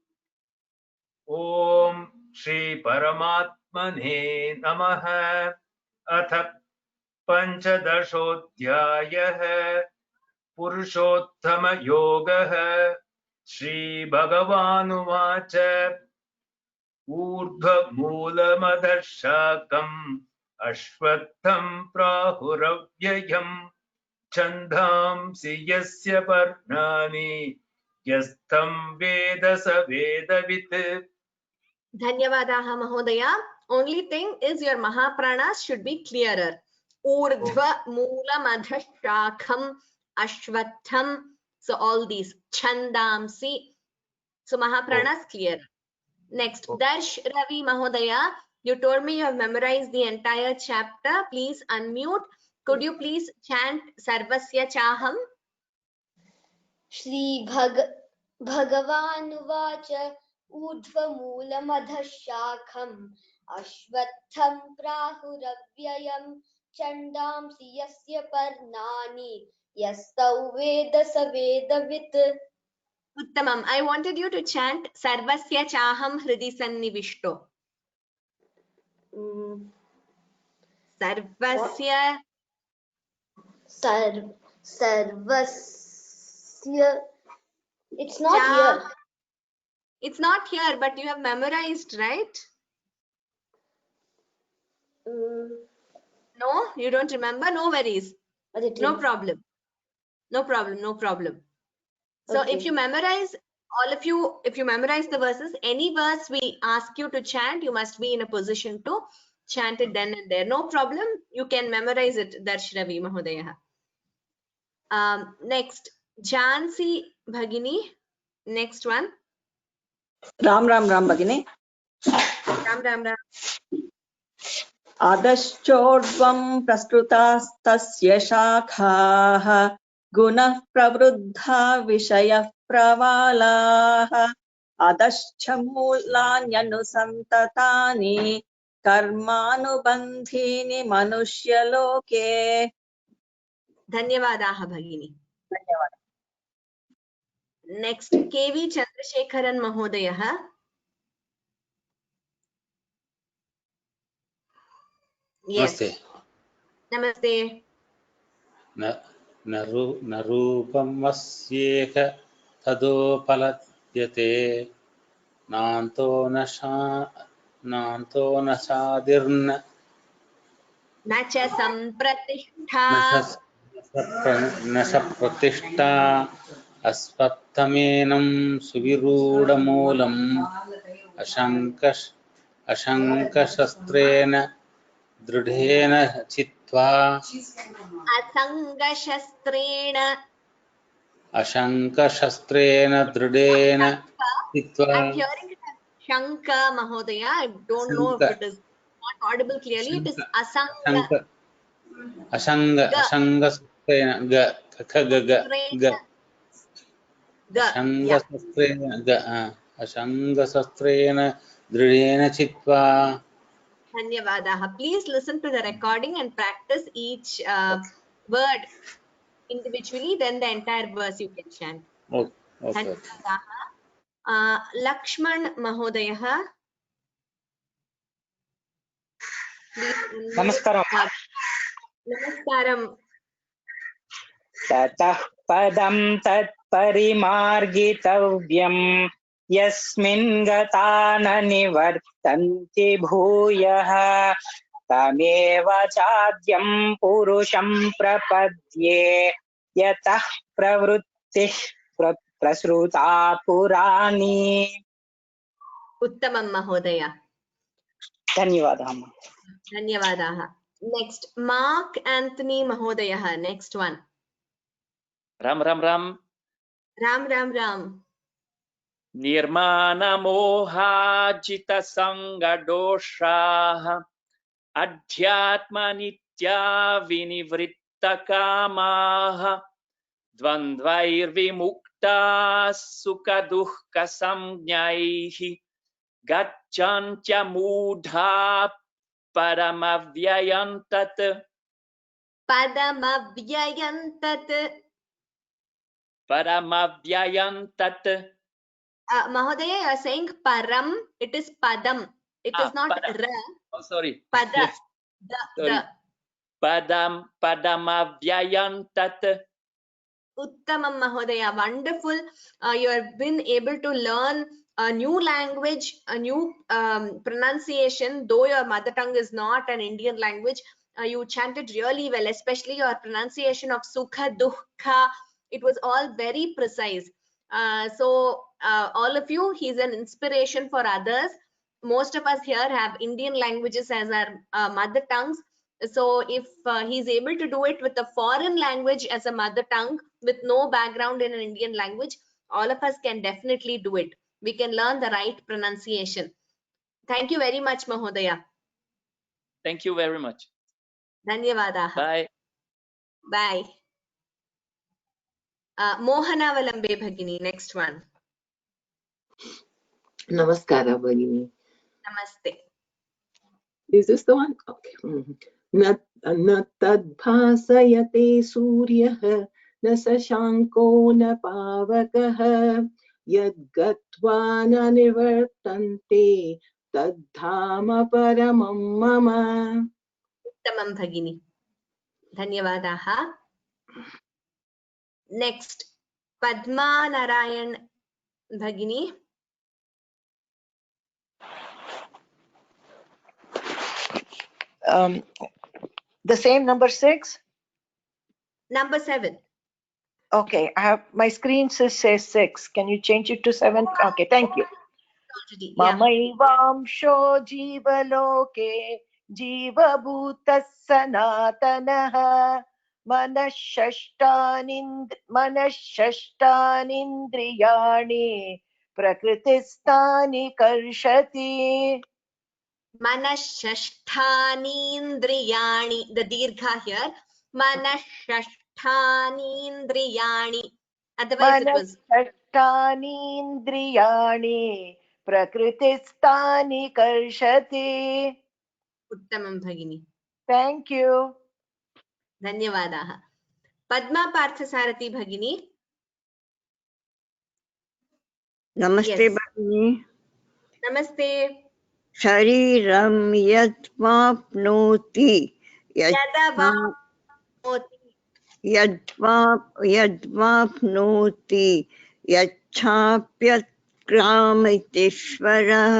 Om Shri Paramatmane Namaha Atha Panchadashodhyayah Purushottama Yogaha Shri Bhagavanuvacha Urdhva Mulamadharshakam Ashvatham Prahuravyayam Chandhamsi Yasya Parnani Yastham Veda Savedavit. Dhanyavadaha Mahodaya. Only thing is your Mahapranas should be clearer. Urdhva Mula Madhashakam Ashvatham. So all these Chandamsi. So Mahapranas clear. Next, Darsh Ravi Mahodaya. You told me you have memorized the entire chapter. Please unmute. Could you please chant Sarvasya Chaham? Shri Bhagavan Urdhva Mula Madhashakam Ashvatham Prahuravyayam Chandamsi Yasya Parnani Yastau Veda Savedavit. Uttamam. I wanted you to chant Sarvasya Chaham Hridi Sannivishto. Sarvasya. Sarvasya. It's not here. It's not here, but you have memorized, right? No, you don't remember? No worries. No problem. No problem. So Okay. if you memorize, all of you, if you memorize the verses, any verse we ask you to chant, you must be in a position to chant it then and there. No problem. You can memorize it, Darsh Ravi Mahodaya. Next, Jhansi Bhagini. Next one. Ram Bhagini. Ram. Adashchodvam prastutastasya shakhaah gunah pravruddha vishayah pravalaah adashchamulanyanusantatani karmanubandhini manushya-loke. Dhanyavadaha Bhagini. Next, KV Chandrasekharan Mahodaya. Yes. Namaste. न रूपं वस्येह तदोपलभ्यते नान्तो न सादिर्न न च सम्प्रतिष्ठा न स प्रतिष्ठा अस्पत्तमेनं सुविरूढमूलम् अशङ्कशस्त्रेण दृढेन चित्वा अशङ्कशस्त्रेण दृढेन चित्वा I'm hearing Shanka Mahodaya. I don't know if it is not audible clearly. It is Asanga. अशङ्कशस्त्रेण अशङ्कशस्त्रेण दृढेन चित्वा. Dhanyavadaha. Please listen to the recording and practice each word individually, then the entire verse you can chant. Okay. Dhanyavadaha. Lakshman Mahodayah. Namaskaram. Namaskaram. Tatah padam tat parimargitavyam yasmin gatana nivartanti bhuyah tameva chadyam purusham prapadye yatah pravruttih prasruta purani. Uttamam Mahodaya. Dhanyavadaha. Dhanyavadaha. Next, Mark Anthony Mahodayah. Next one. Ram Ram Ram. Ram Ram Ram. Nirmana moha jita sanga dosha adhyatma nitya vinivritta kamaha dvandvair vimukta sukha dukkha samjnaihi gacchantya mudha paramavyayantat. Padamavyayantat. Paramavyayantat. Mahodaya, you are saying param. It is padam. It is not padam. ra. Oh, sorry. Pada. Sorry. Padamavyayantat. Uttamam Mahodaya. Wonderful. You have been able to learn a new language, a new pronunciation, though your mother tongue is not an Indian language. You chanted really well, especially your pronunciation of sukha, dukkha. It was all very precise. So all of you, he's an inspiration for others. Most of us here have Indian languages as our mother tongues. So if he's able to do it with a foreign language as a mother tongue with no background in an Indian language, all of us can definitely do it. We can learn the right pronunciation. Thank you very much, Mahodaya. Thank you very much. Dhanyavadaha. Bye. Bye. Mohana Valambe Bhagini, next one. Namaskara Bhagini. Namaste. Is this the one? Okay. Na tadbhasayate suryah na sashanko na pavakah yad gatva na nivartante tadhama paramam mama. Uttamam Bhagini. Dhanyavadaha. Next, Padma Narayan Bhagini. The same number 6? Number 7. Okay, I have my screen says 6. Can you change it to 7? Okay, thank you. Mamaivamsho jivaloke jivabhutas sanatanaha manashashtanindriyani prakristani karshati. Manashashtanindriyani. The dirgha here. Manashashtanindriyani. Otherwise it was Manashashtanindriyani prakristani karshati. Uttamam Bhagini. Thank you. Dhanyavadaha. Padma Parthasarathi Bhagini. Namaste, Yes. Bhagini. Namaste. शरीरं यद्वाप्नोति यद्वाप्नोति यच्छाप्युत्क्रामतीश्वरः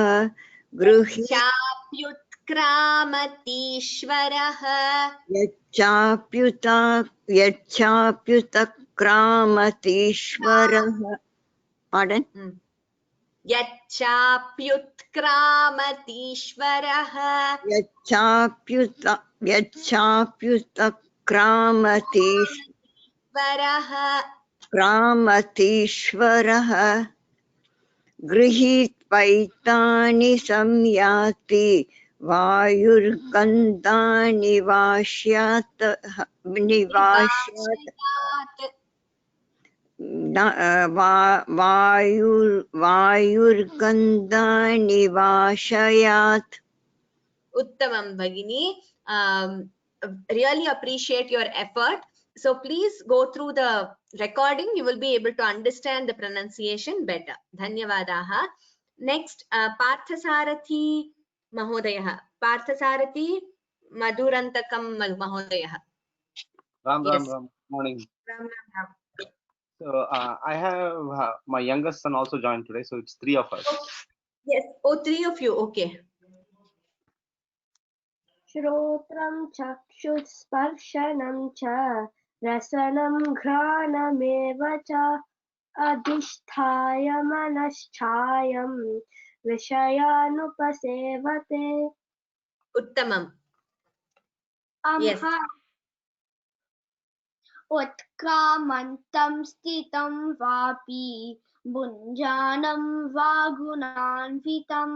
यच्चाप्युत्क्रामतीश्वरः यच्छाप्युत्क्रामतीश्वरः Pardon? यच्चाप्युत्क्रामतीश्वरः क्रामतीश्वरः गृहीत्वैतानि संयाति वायुर्गन्धानि निवास्यात् वायुर्गन्धानि निवाशयात्. Uttamam Bhagini. Really appreciate your effort. So please go through the recording. You will be able to understand the pronunciation better. Dhanyavadaha. Next, Parthasarathi Mahodayah. Parthasarathi Madhurantakam Mahodayah. Ram Yes. Ram morning. Ram Ram Ram. So I have my youngest son also joined today, so it's 3 of us. Yes. Oh, 3 of you. Okay. श्रोत्रं चक्षुस्पर्शनं च रसनं घ्राणमेव च अधिष्ठाय मनश्चायं विषयानुपसेवते. Uttamam. Yes. उत्क्रामन्तं स्थितं वापि भुञ्जानं वा गुणान्वितं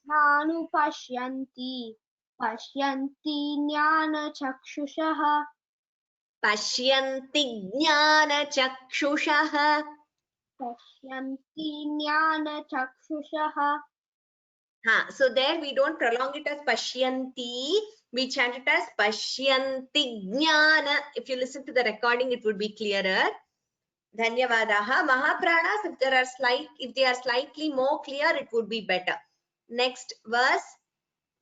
नानुपश्यन्ति पश्यन्ति ज्ञानचक्षुषः So there we don't prolong it as pashyanti, we chant it as pashyanti jnana. If you listen to the recording, it would be clearer. Dhanyavadaha. Mahapranas, if they are slightly more clear, it would be better. Next verse.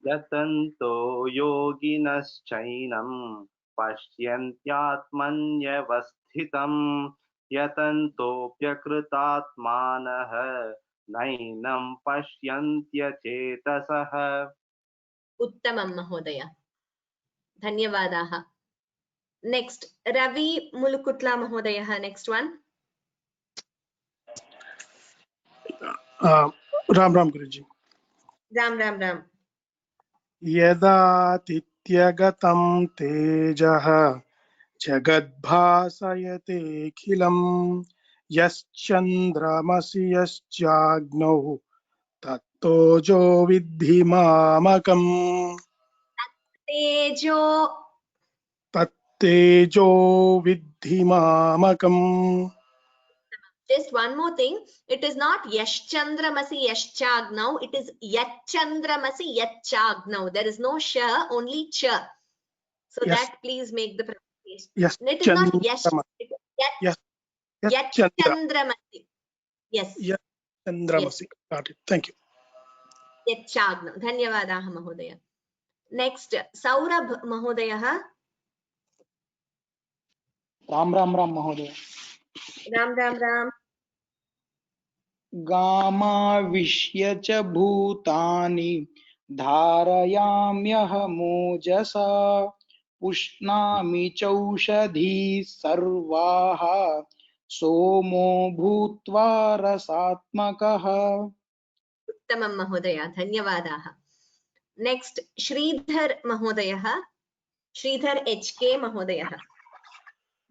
Yatanto yoginaschainam pasyantyatmanyavasthitam yatantopyakritatmanah nainam pasyantyachetasaha. Uttamam Mahodaya. Dhanyavadaha. Next, Ravi Mulukutla Mahodaya. Next one. Ram Ram Guruji. Ram Ram Ram. Yada tityagatam tejaha jagadbhasayate khilam yaschandramasi yaschagno tattojo vidhi mamakam. Tattejo vidhi mamakam. Just one more thing. It is not Yaschandramasi Yaschagnav. It is Yachandramasi Yachagnav. There is no sha, only cha. So Yes. that please make the pronunciation. Yes. It is not Yash. It is Yes. Yachandramasi. Yes. Yachandramasi. Got it. Thank you. Yachagnav. Dhanyavadaha Mahodaya. Next, Saurabh Mahodaya. Ram Mahodaya. Ram Ram Ram. गामाविश्य च भूतानि धारयाम्यहमोजसा पुष्णामि चौषधी सर्वाः सोमो भूत्वा रसात्मकः. Uttamam Mahodaya. Dhanyavadaha. Next, Sridhar Mahodaya. Sridhar HK Mahodaya.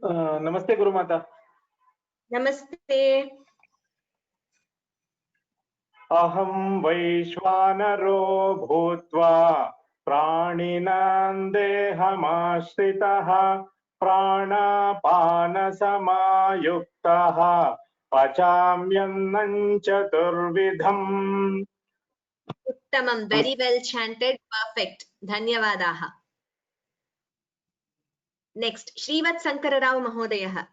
Namaste Guru Mata. Namaste. Aham Vaishvanaro Bhutva Praninan Dehamashritah Pranapana Samayuktah Pachamyannan Chaturvidham. Uttamam. Very well chanted. Perfect. Dhanyavadaha. Next, Srivat Sankararao Mahodaya.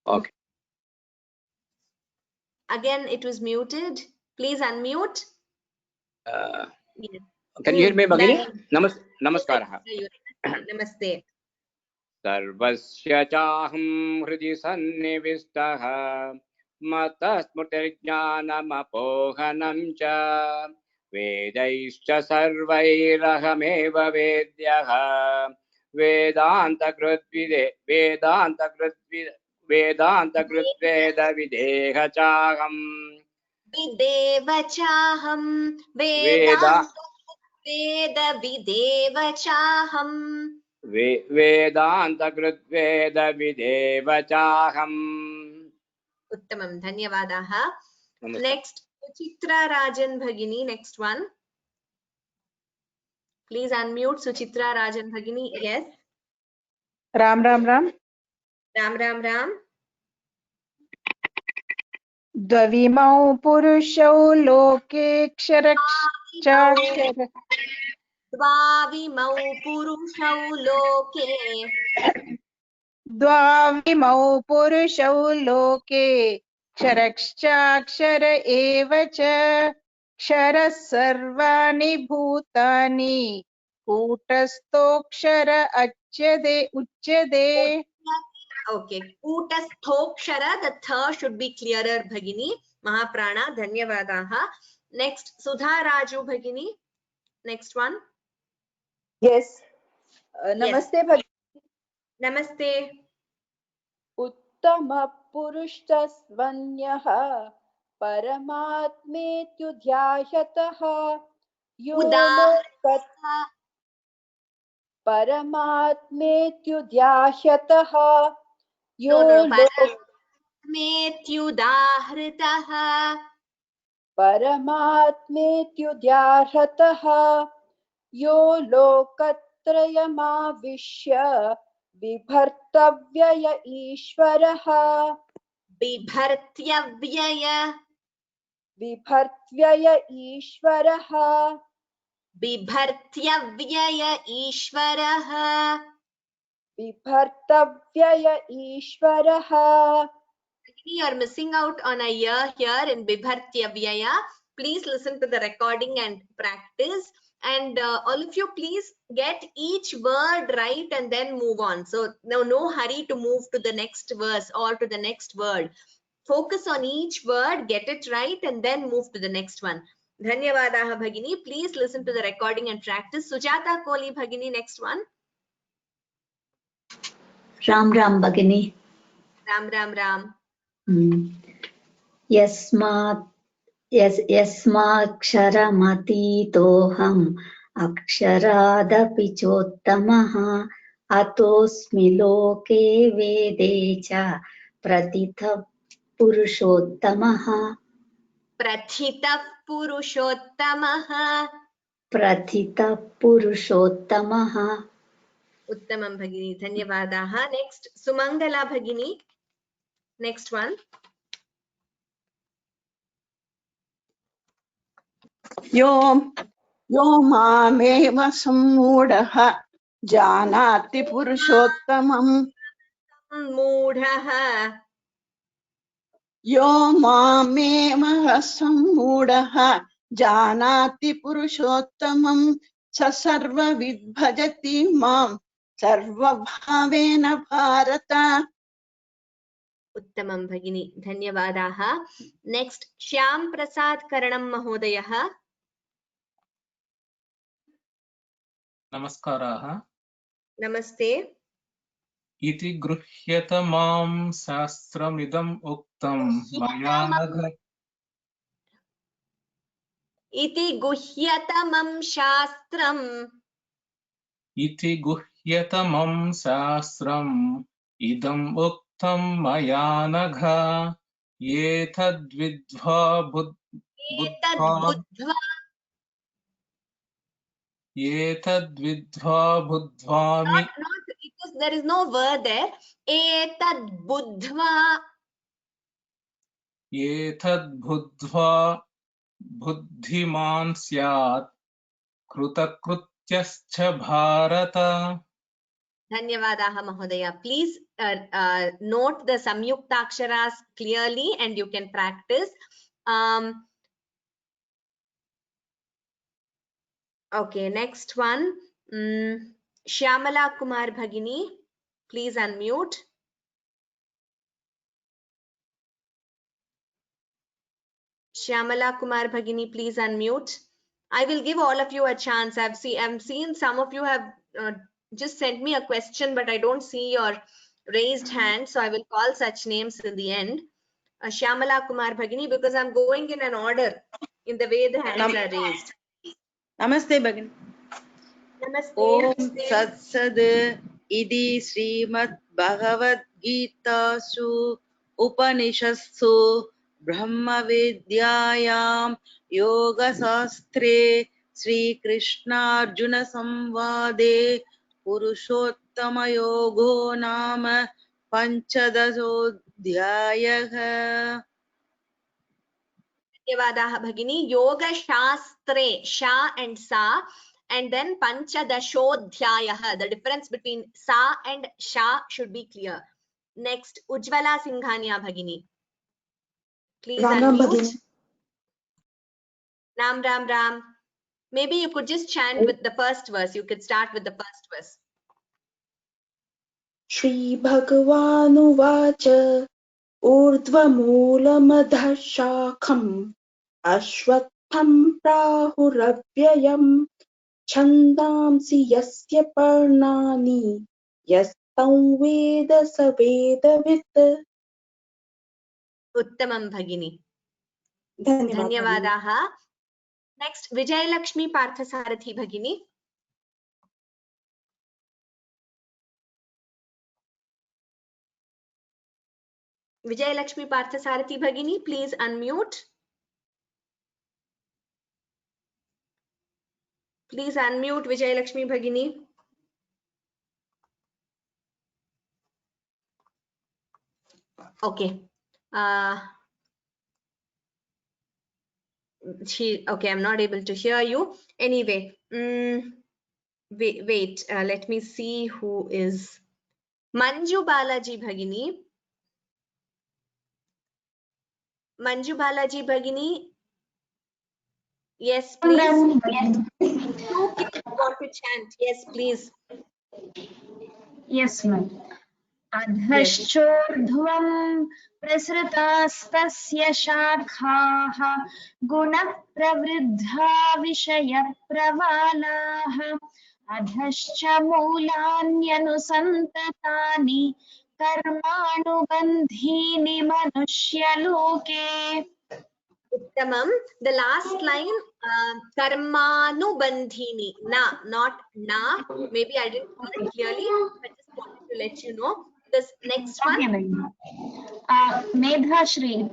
Okay. Again, it was muted. Please unmute. Yes. Can you hear me, Bhagini? Namaskar. Namaste. सर्वस्य चाहं हृदि सन्निविष्टः मतः स्मृतिर्ज्ञानमपोहनं च वेदैश्च सर्वैरहमेव वेद्यः वेदान्तकृद्वेदविदेह चाहं विदेव चाहं वेदविदेव चाहं वेदान्तकृद्वेदविदेव चाहम् उत्तमं धन्यवादाः नमस्ते नेक्स्ट सुचित्रा राजन भगिनी next one please unmute Suchitra Rajan भगिनी यस राम राम राम राम राम राम द्वविमौ पुरुषौ लोके क्षरश्चाक्षर द्वाविमौ पुरुषौ लोके द्वाविमौ पुरुषौ लोके क्षरश्चाक्षर एव च क्षरः सर्वाणि भूतानि कूटस्थोऽक्षर उच्यते okay कूटस्थोऽक्षर the th should be clearer bhagini mahaprana dhanyavadaah next sudha raju bhagini next one yes namaste yes. namaste उत्तमः पुरुषस्वन्यः परमात्मेत्युध्यायतः यो परमात्मेत्युध्यायतः यो मेत्युदाहृतः परमात्मेत्युदाहृतः यो लोकत्रयमाविश्य बिभर्त्यव्यय ईश्वरः बिभर्त्यव्यय ईश्वरः बिभर्त्यव्यय ईश्वरः बिभर्तव्यय ईश्वरः You are missing out on a year here in Bibhartyavyaya. Please listen to the recording and practice. And all of you, please get each word right and then move on. So no hurry to move to the next verse or to the next word. Focus on each word, get it right, and then move to the next one. Dhanyavadaha Bhagini. Please listen to the recording and practice. Sujata Koli Bhagini, next one. Ram Ram Bhagini. Ram Ram Ram. यस्माक्षरमतीतोऽहम् अक्षरादपि चोत्तमः अतोऽस्मि लोके वेदे च प्रथितः पुरुषोत्तमः प्रथितः पुरुषोत्तमः प्रथितः पुरुषोत्तमः उत्तमं भगिनी धन्यवादाः नेक्स्ट सुमंगला भगिनी नेक्स्ट वन यो मामेव सम्मूढः जानाति पुरुषोत्तमम् मूढः यो मामेव सम्मूढः जानाति पुरुषोत्तमम् स सर्वविद् भजति मां सर्वभावेन भारत उत्तमं भगिनी धन्यवादाः नेक्स्ट श्याम प्रसाद करणं महोदयः नमस्काराः नमस्ते इति गृह्यतमां शास्त्रमिदम् उक्तं मया नघ इति गुह्यतमं शास्त्रम् इति गुह्यतमं शास्त्रम् इदम् उक्तं मया नघ एतद्विद्ध्वा बुद्ध्वामि there is no word there etad buddhva बुद्धिमान् स्यात् कृतकृत्यश्च Bharata Dhanyavadaha Mahodaya. Please note the Samyuktaksharas clearly and you can practice. Okay, next one. Shyamala Kumar Bhagini, please unmute. Shyamala Kumar Bhagini, please unmute. I will give all of you a chance. I've seen some of you have just sent me a question, but I don't see your raised hand, so I will call such names in the end. Shyamala Kumar Bhagini, because I'm going in an order in the way the hands are raised. Namaste Bhagini. Namaste. Om Sat Sad Idi Srimad Bhagavad Gita Su Upanishadsu Brahma Vidyayam Yoga Sastre Sri Krishna Arjuna Samvade Purushottama Yogo Nama Panchadasodhyayah. Dhanyavadaha Bhagini. Yoga Shastre, Sha and Sa, and then Panchadashodhyayah. The difference between Sa and Sha should be clear. Next, Ujjvala Singhania Bhagini. Please unmute. Ram Ram Ram. Maybe you could just chant with the first verse. You could start with the first verse. Shri Bhagawanuvacha Urdhvamoolamadha Shakham Ashwatham Prahuravyayam Chandamsi Yasya Parnani Yastam Veda Savedavit. Uttamam Bhagini. Dhanyavad. Dhanyavadaha. Next, Vijayalakshmi Parthasarathi Bhagini. Vijayalakshmi Parthasarathi Bhagini, please unmute. Please unmute Vijayalakshmi Bhagini. Okay. Okay, I'm not able to hear you. Anyway, wait, let me see who is Manju Balaji Bhagini. Manju Balaji Bhagini. Yes, please. You want to chant. Yes, please. Yes, ma'am. Adhashchodhvam prasritastasya shakhaah gunapravriddha vishayapravalaah adhascha moolanyanusantatani karmanubandhini manushyaluke. Uttamam. The last line, karmanubandhini. Na, not na. Maybe I didn't call it clearly. I just wanted to let you know. This next one. Medhashri.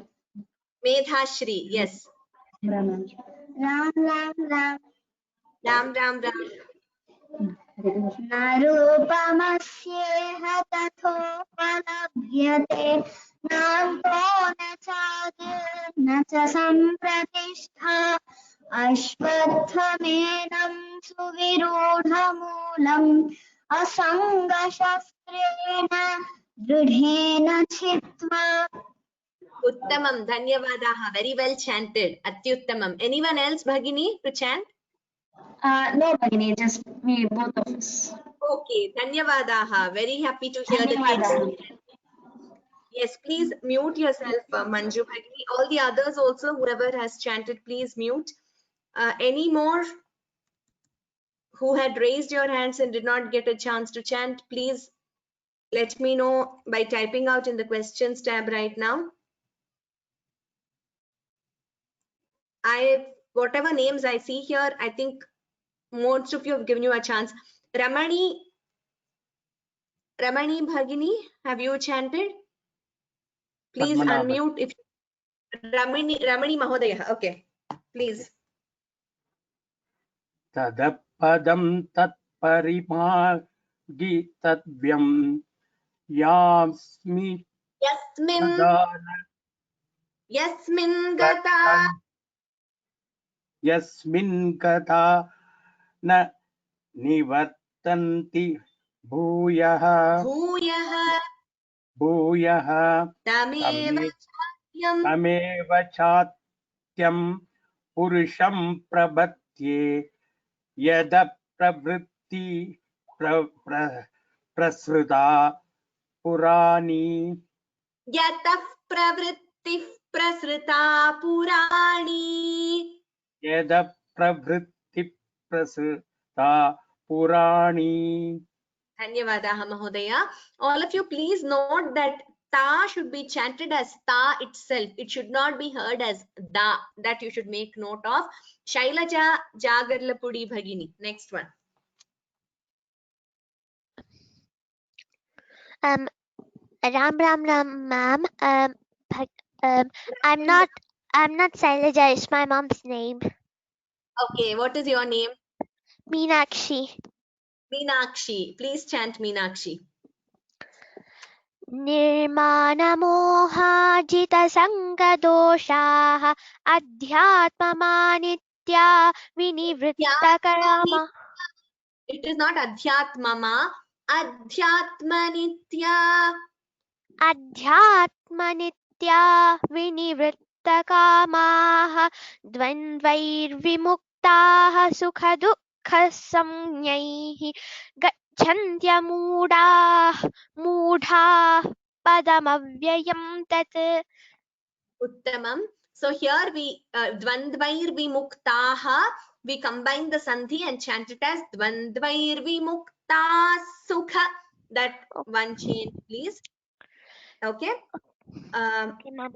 Medhashri, yes. Ram Ram Ram. Ram Ram Ram. Narupamasyeha tathopalabhyate nanto na cha sampratistha ashvatthamenam suvirudhamulam asangashastrena dridhena chitva. Uttamam. Dhanyavadaha. Very well chanted. Atyuttamam. Anyone else, Bhagini, to chant? No, Bhagini, just we, both of us. Okay. Dhanyavadaha. Very happy to hear the kids. Yes, please mute yourself, Manju Bhagini. All the others also, whoever has chanted, please mute. Any more who had raised your hands and did not get a chance to chant, please let me know by typing out in the questions tab right now. Whatever names I see here, I think most of you have given you a chance. Ramani Bhagini, have you chanted? Please unmute if Ramani Mahodaya. Okay, please. Tadapadam tatparimagitavyam yasmi yasmin gata na nivartanti भूयः भूयः भूयः तमेव चाद्यं तमेव चात्यं पुरुषं प्रपद्ये यद प्रवृत्ति प्रसृता पुराणी यतः प्रवृत्तिः प्रसृता पुराणी यद प्रवृत्ति प्रसृता पुराणी. धन्यवादाः महोदय. All of you please note that ta should be chanted as ta itself. It should not be heard as da. That you should make note of. Shailaja Jagarlapudi Bhagini. Next one. Ram ma'am. I'm not Shailaja. It's my mom's name. Okay, what is your name? Meenakshi. Meenakshi. Please chant Meenakshi. निर्माणमोहाजितसङ्गदोषाः अध्यात्ममानित्या विनिवृत्तकराम. It is not adhyatmama. Adhyatmanitya. अध्यात्मनित्या विनिवृत्तकामाः द्वन्द्वैर्विमुक्ताः सुखदुःखसंज्ञैः गच्छन्त्यमूढाः पदमव्ययं तत्. Uttamam. So here we dvandvair vimuktaha, we combine the sandhi and chant it as dvandvair vimukta sukha. That one change, please. Okay.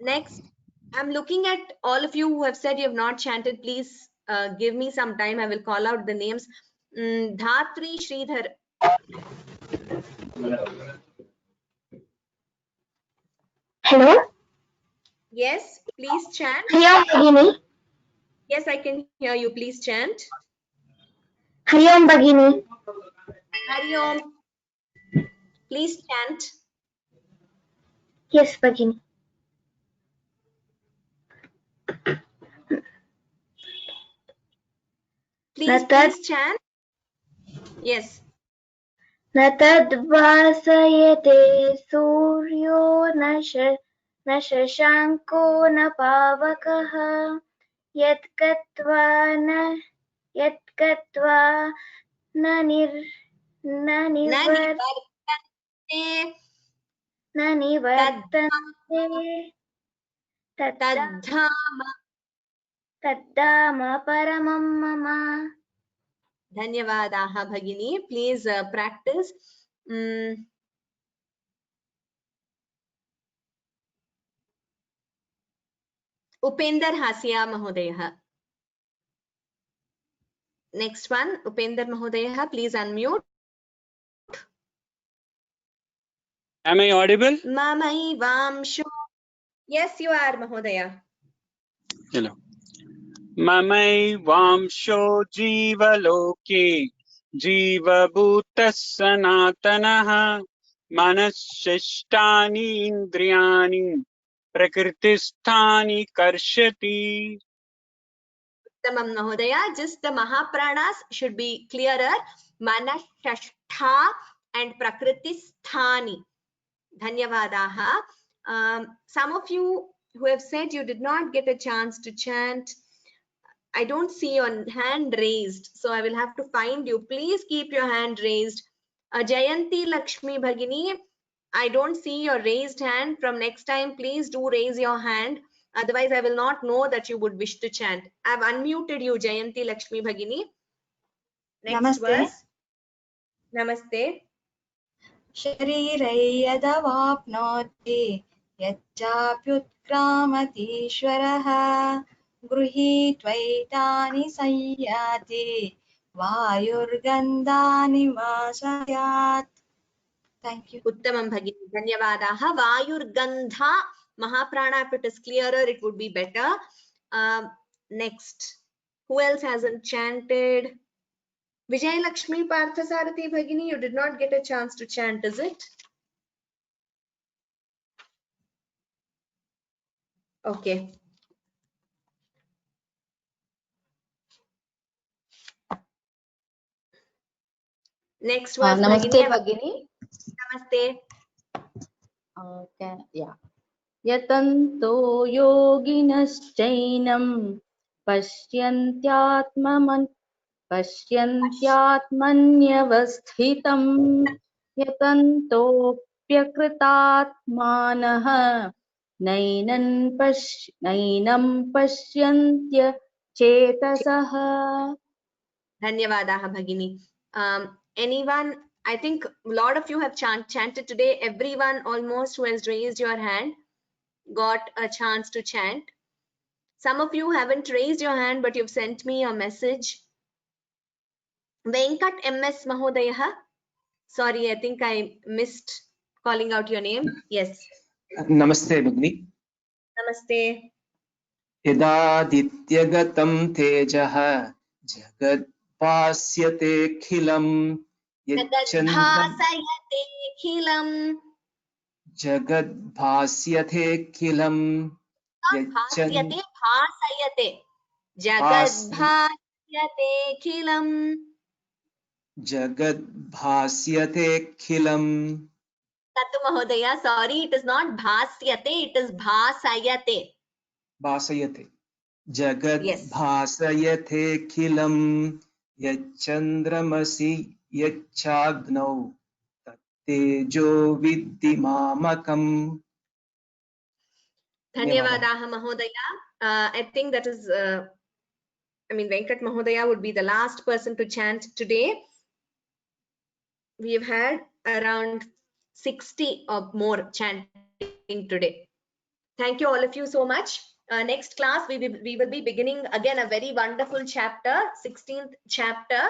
Next, I'm looking at all of you who have said you have not chanted. Please give me some time. I will call out the names. Dhatri Sridhar. Hello. Yes, please chant. Hariyam Bhagini. Yes, I can hear you. Please chant. Hariyam Bhagini. Hariyom. Please chant. Yes, Bhagini. Please chant. Yes. न तद्भासयते सूर्यो न शशाङ्को न पावकः यत्कत्वा न निवर्तन्ते तद्धाम परमं मम. Dhanyavadaha Bhagini. Please practice. Upender Hasya Mahodaya. Next one, Upender Mahodaya. Please unmute. Am I audible? Mamai Vamsho. Yes, you are Mahodaya. Hello. Mamai Vamsho Jivaloke Jivabhutas Sanatanaha Manashishtani Indriyani Prakritisthani Karshati. Tamam Mahodaya. Just the Mahapranas should be clearer. Manashashtha and Prakritisthani. Dhanyavadaha. Some of you who have said you did not get a chance to chant, I don't see your hand raised, so I will have to find you. Please keep your hand raised. Jayanti Lakshmi Bhagini, I don't see your raised hand. From next time, please do raise your hand. Otherwise, I will not know that you would wish to chant. I have unmuted you, Jayanti Lakshmi Bhagini. Next Namaste. verse. Namaste. शरीरै यदवाप्नोति यच्चाप्युत्क्रामतीश्वरः गृहीत्वैतानि संयाति वायुर्गन्धानि वाशयात्. Thank you. Uttamam Bhagini. Dhanyavadaha. Vayurgandha. Mahaprana, if it is clearer, it would be better. Next. Who else hasn't chanted? Vijay Lakshmi Parthasarathi Bhagini, you did not get a chance to chant, is it? Okay. Next was Namaste, Bhagini. Bhagini. Namaste. Okay, yeah. यतन्तो योगिनश्चैनं पश्यन्त्यात्मन्यवस्थितं यतन्तोऽप्यकृतात्मानः नैनं पश्यन्त्य चेतसः. Dhanyavadaha Bhagini. Anyone, I think a lot of you have chanted today. Everyone almost who has raised your hand got a chance to chant. Some of you haven't raised your hand, but you've sent me a message. Venkat MS Mahodaya. Sorry, I think I missed calling out your name. Yes. Namaste, Bhagini. Namaste. यदादित्यगतं तेजः जगद्भास्यतेऽखिलं Jagadbhasayateekhilam. जगद्भास्यतेऽखिलं Bhasyate, bhasayate. Jagadbhasyateekhilam. जगद्भास्यतेऽखिलं. Tatu Mahodaya, sorry, it is not bhasyate, it is bhasayate. भासयते जगद्भासयतेऽखिलं यच्चन्द्रमसि यच्चाग्नौ तत्तेजो विद्धि मामकम्. Dhanyavadaha Mahodaya. I think that is, Venkat Mahodaya would be the last person to chant today. We have had around 60 or more chanting today. Thank you all of you so much. Next class, we will be beginning again a very wonderful chapter, 16th chapter.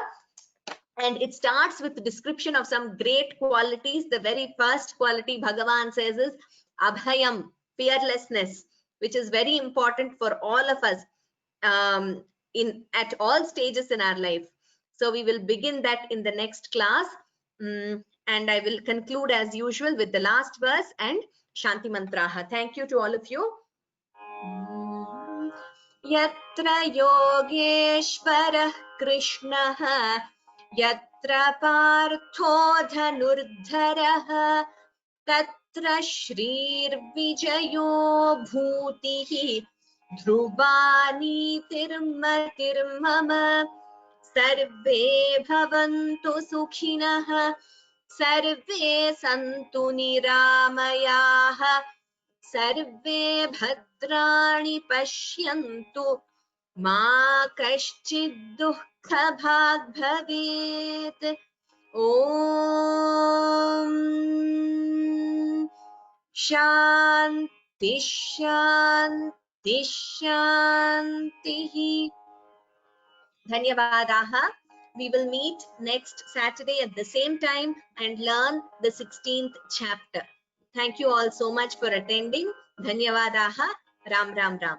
And it starts with the description of some great qualities. The very first quality Bhagavan says is Abhayam, fearlessness, which is very important for all of us at all stages in our life. So we will begin that in the next class. And I will conclude as usual with the last verse and Shanti Mantraha. Thank you to all of you. Yatra Yogeshwarah Krishnaha Yatra Partho Dhanurdharaha Tatra Shrir Vijayo Bhutihi Dhruvani Tirmatirmama Sarve Bhavantu Sukhinaha Sarve Santu Niramayaha Sarve Bhadrani Pashyantu Ma Kaschid Dukkha Bhag Bhavet. Om Shanti Shanti Shanti. Dhanyavadaha. We will meet next Saturday at the same time and learn the 16th chapter. Thank you all so much for attending. Dhanyavadaha. Ram Ram Ram.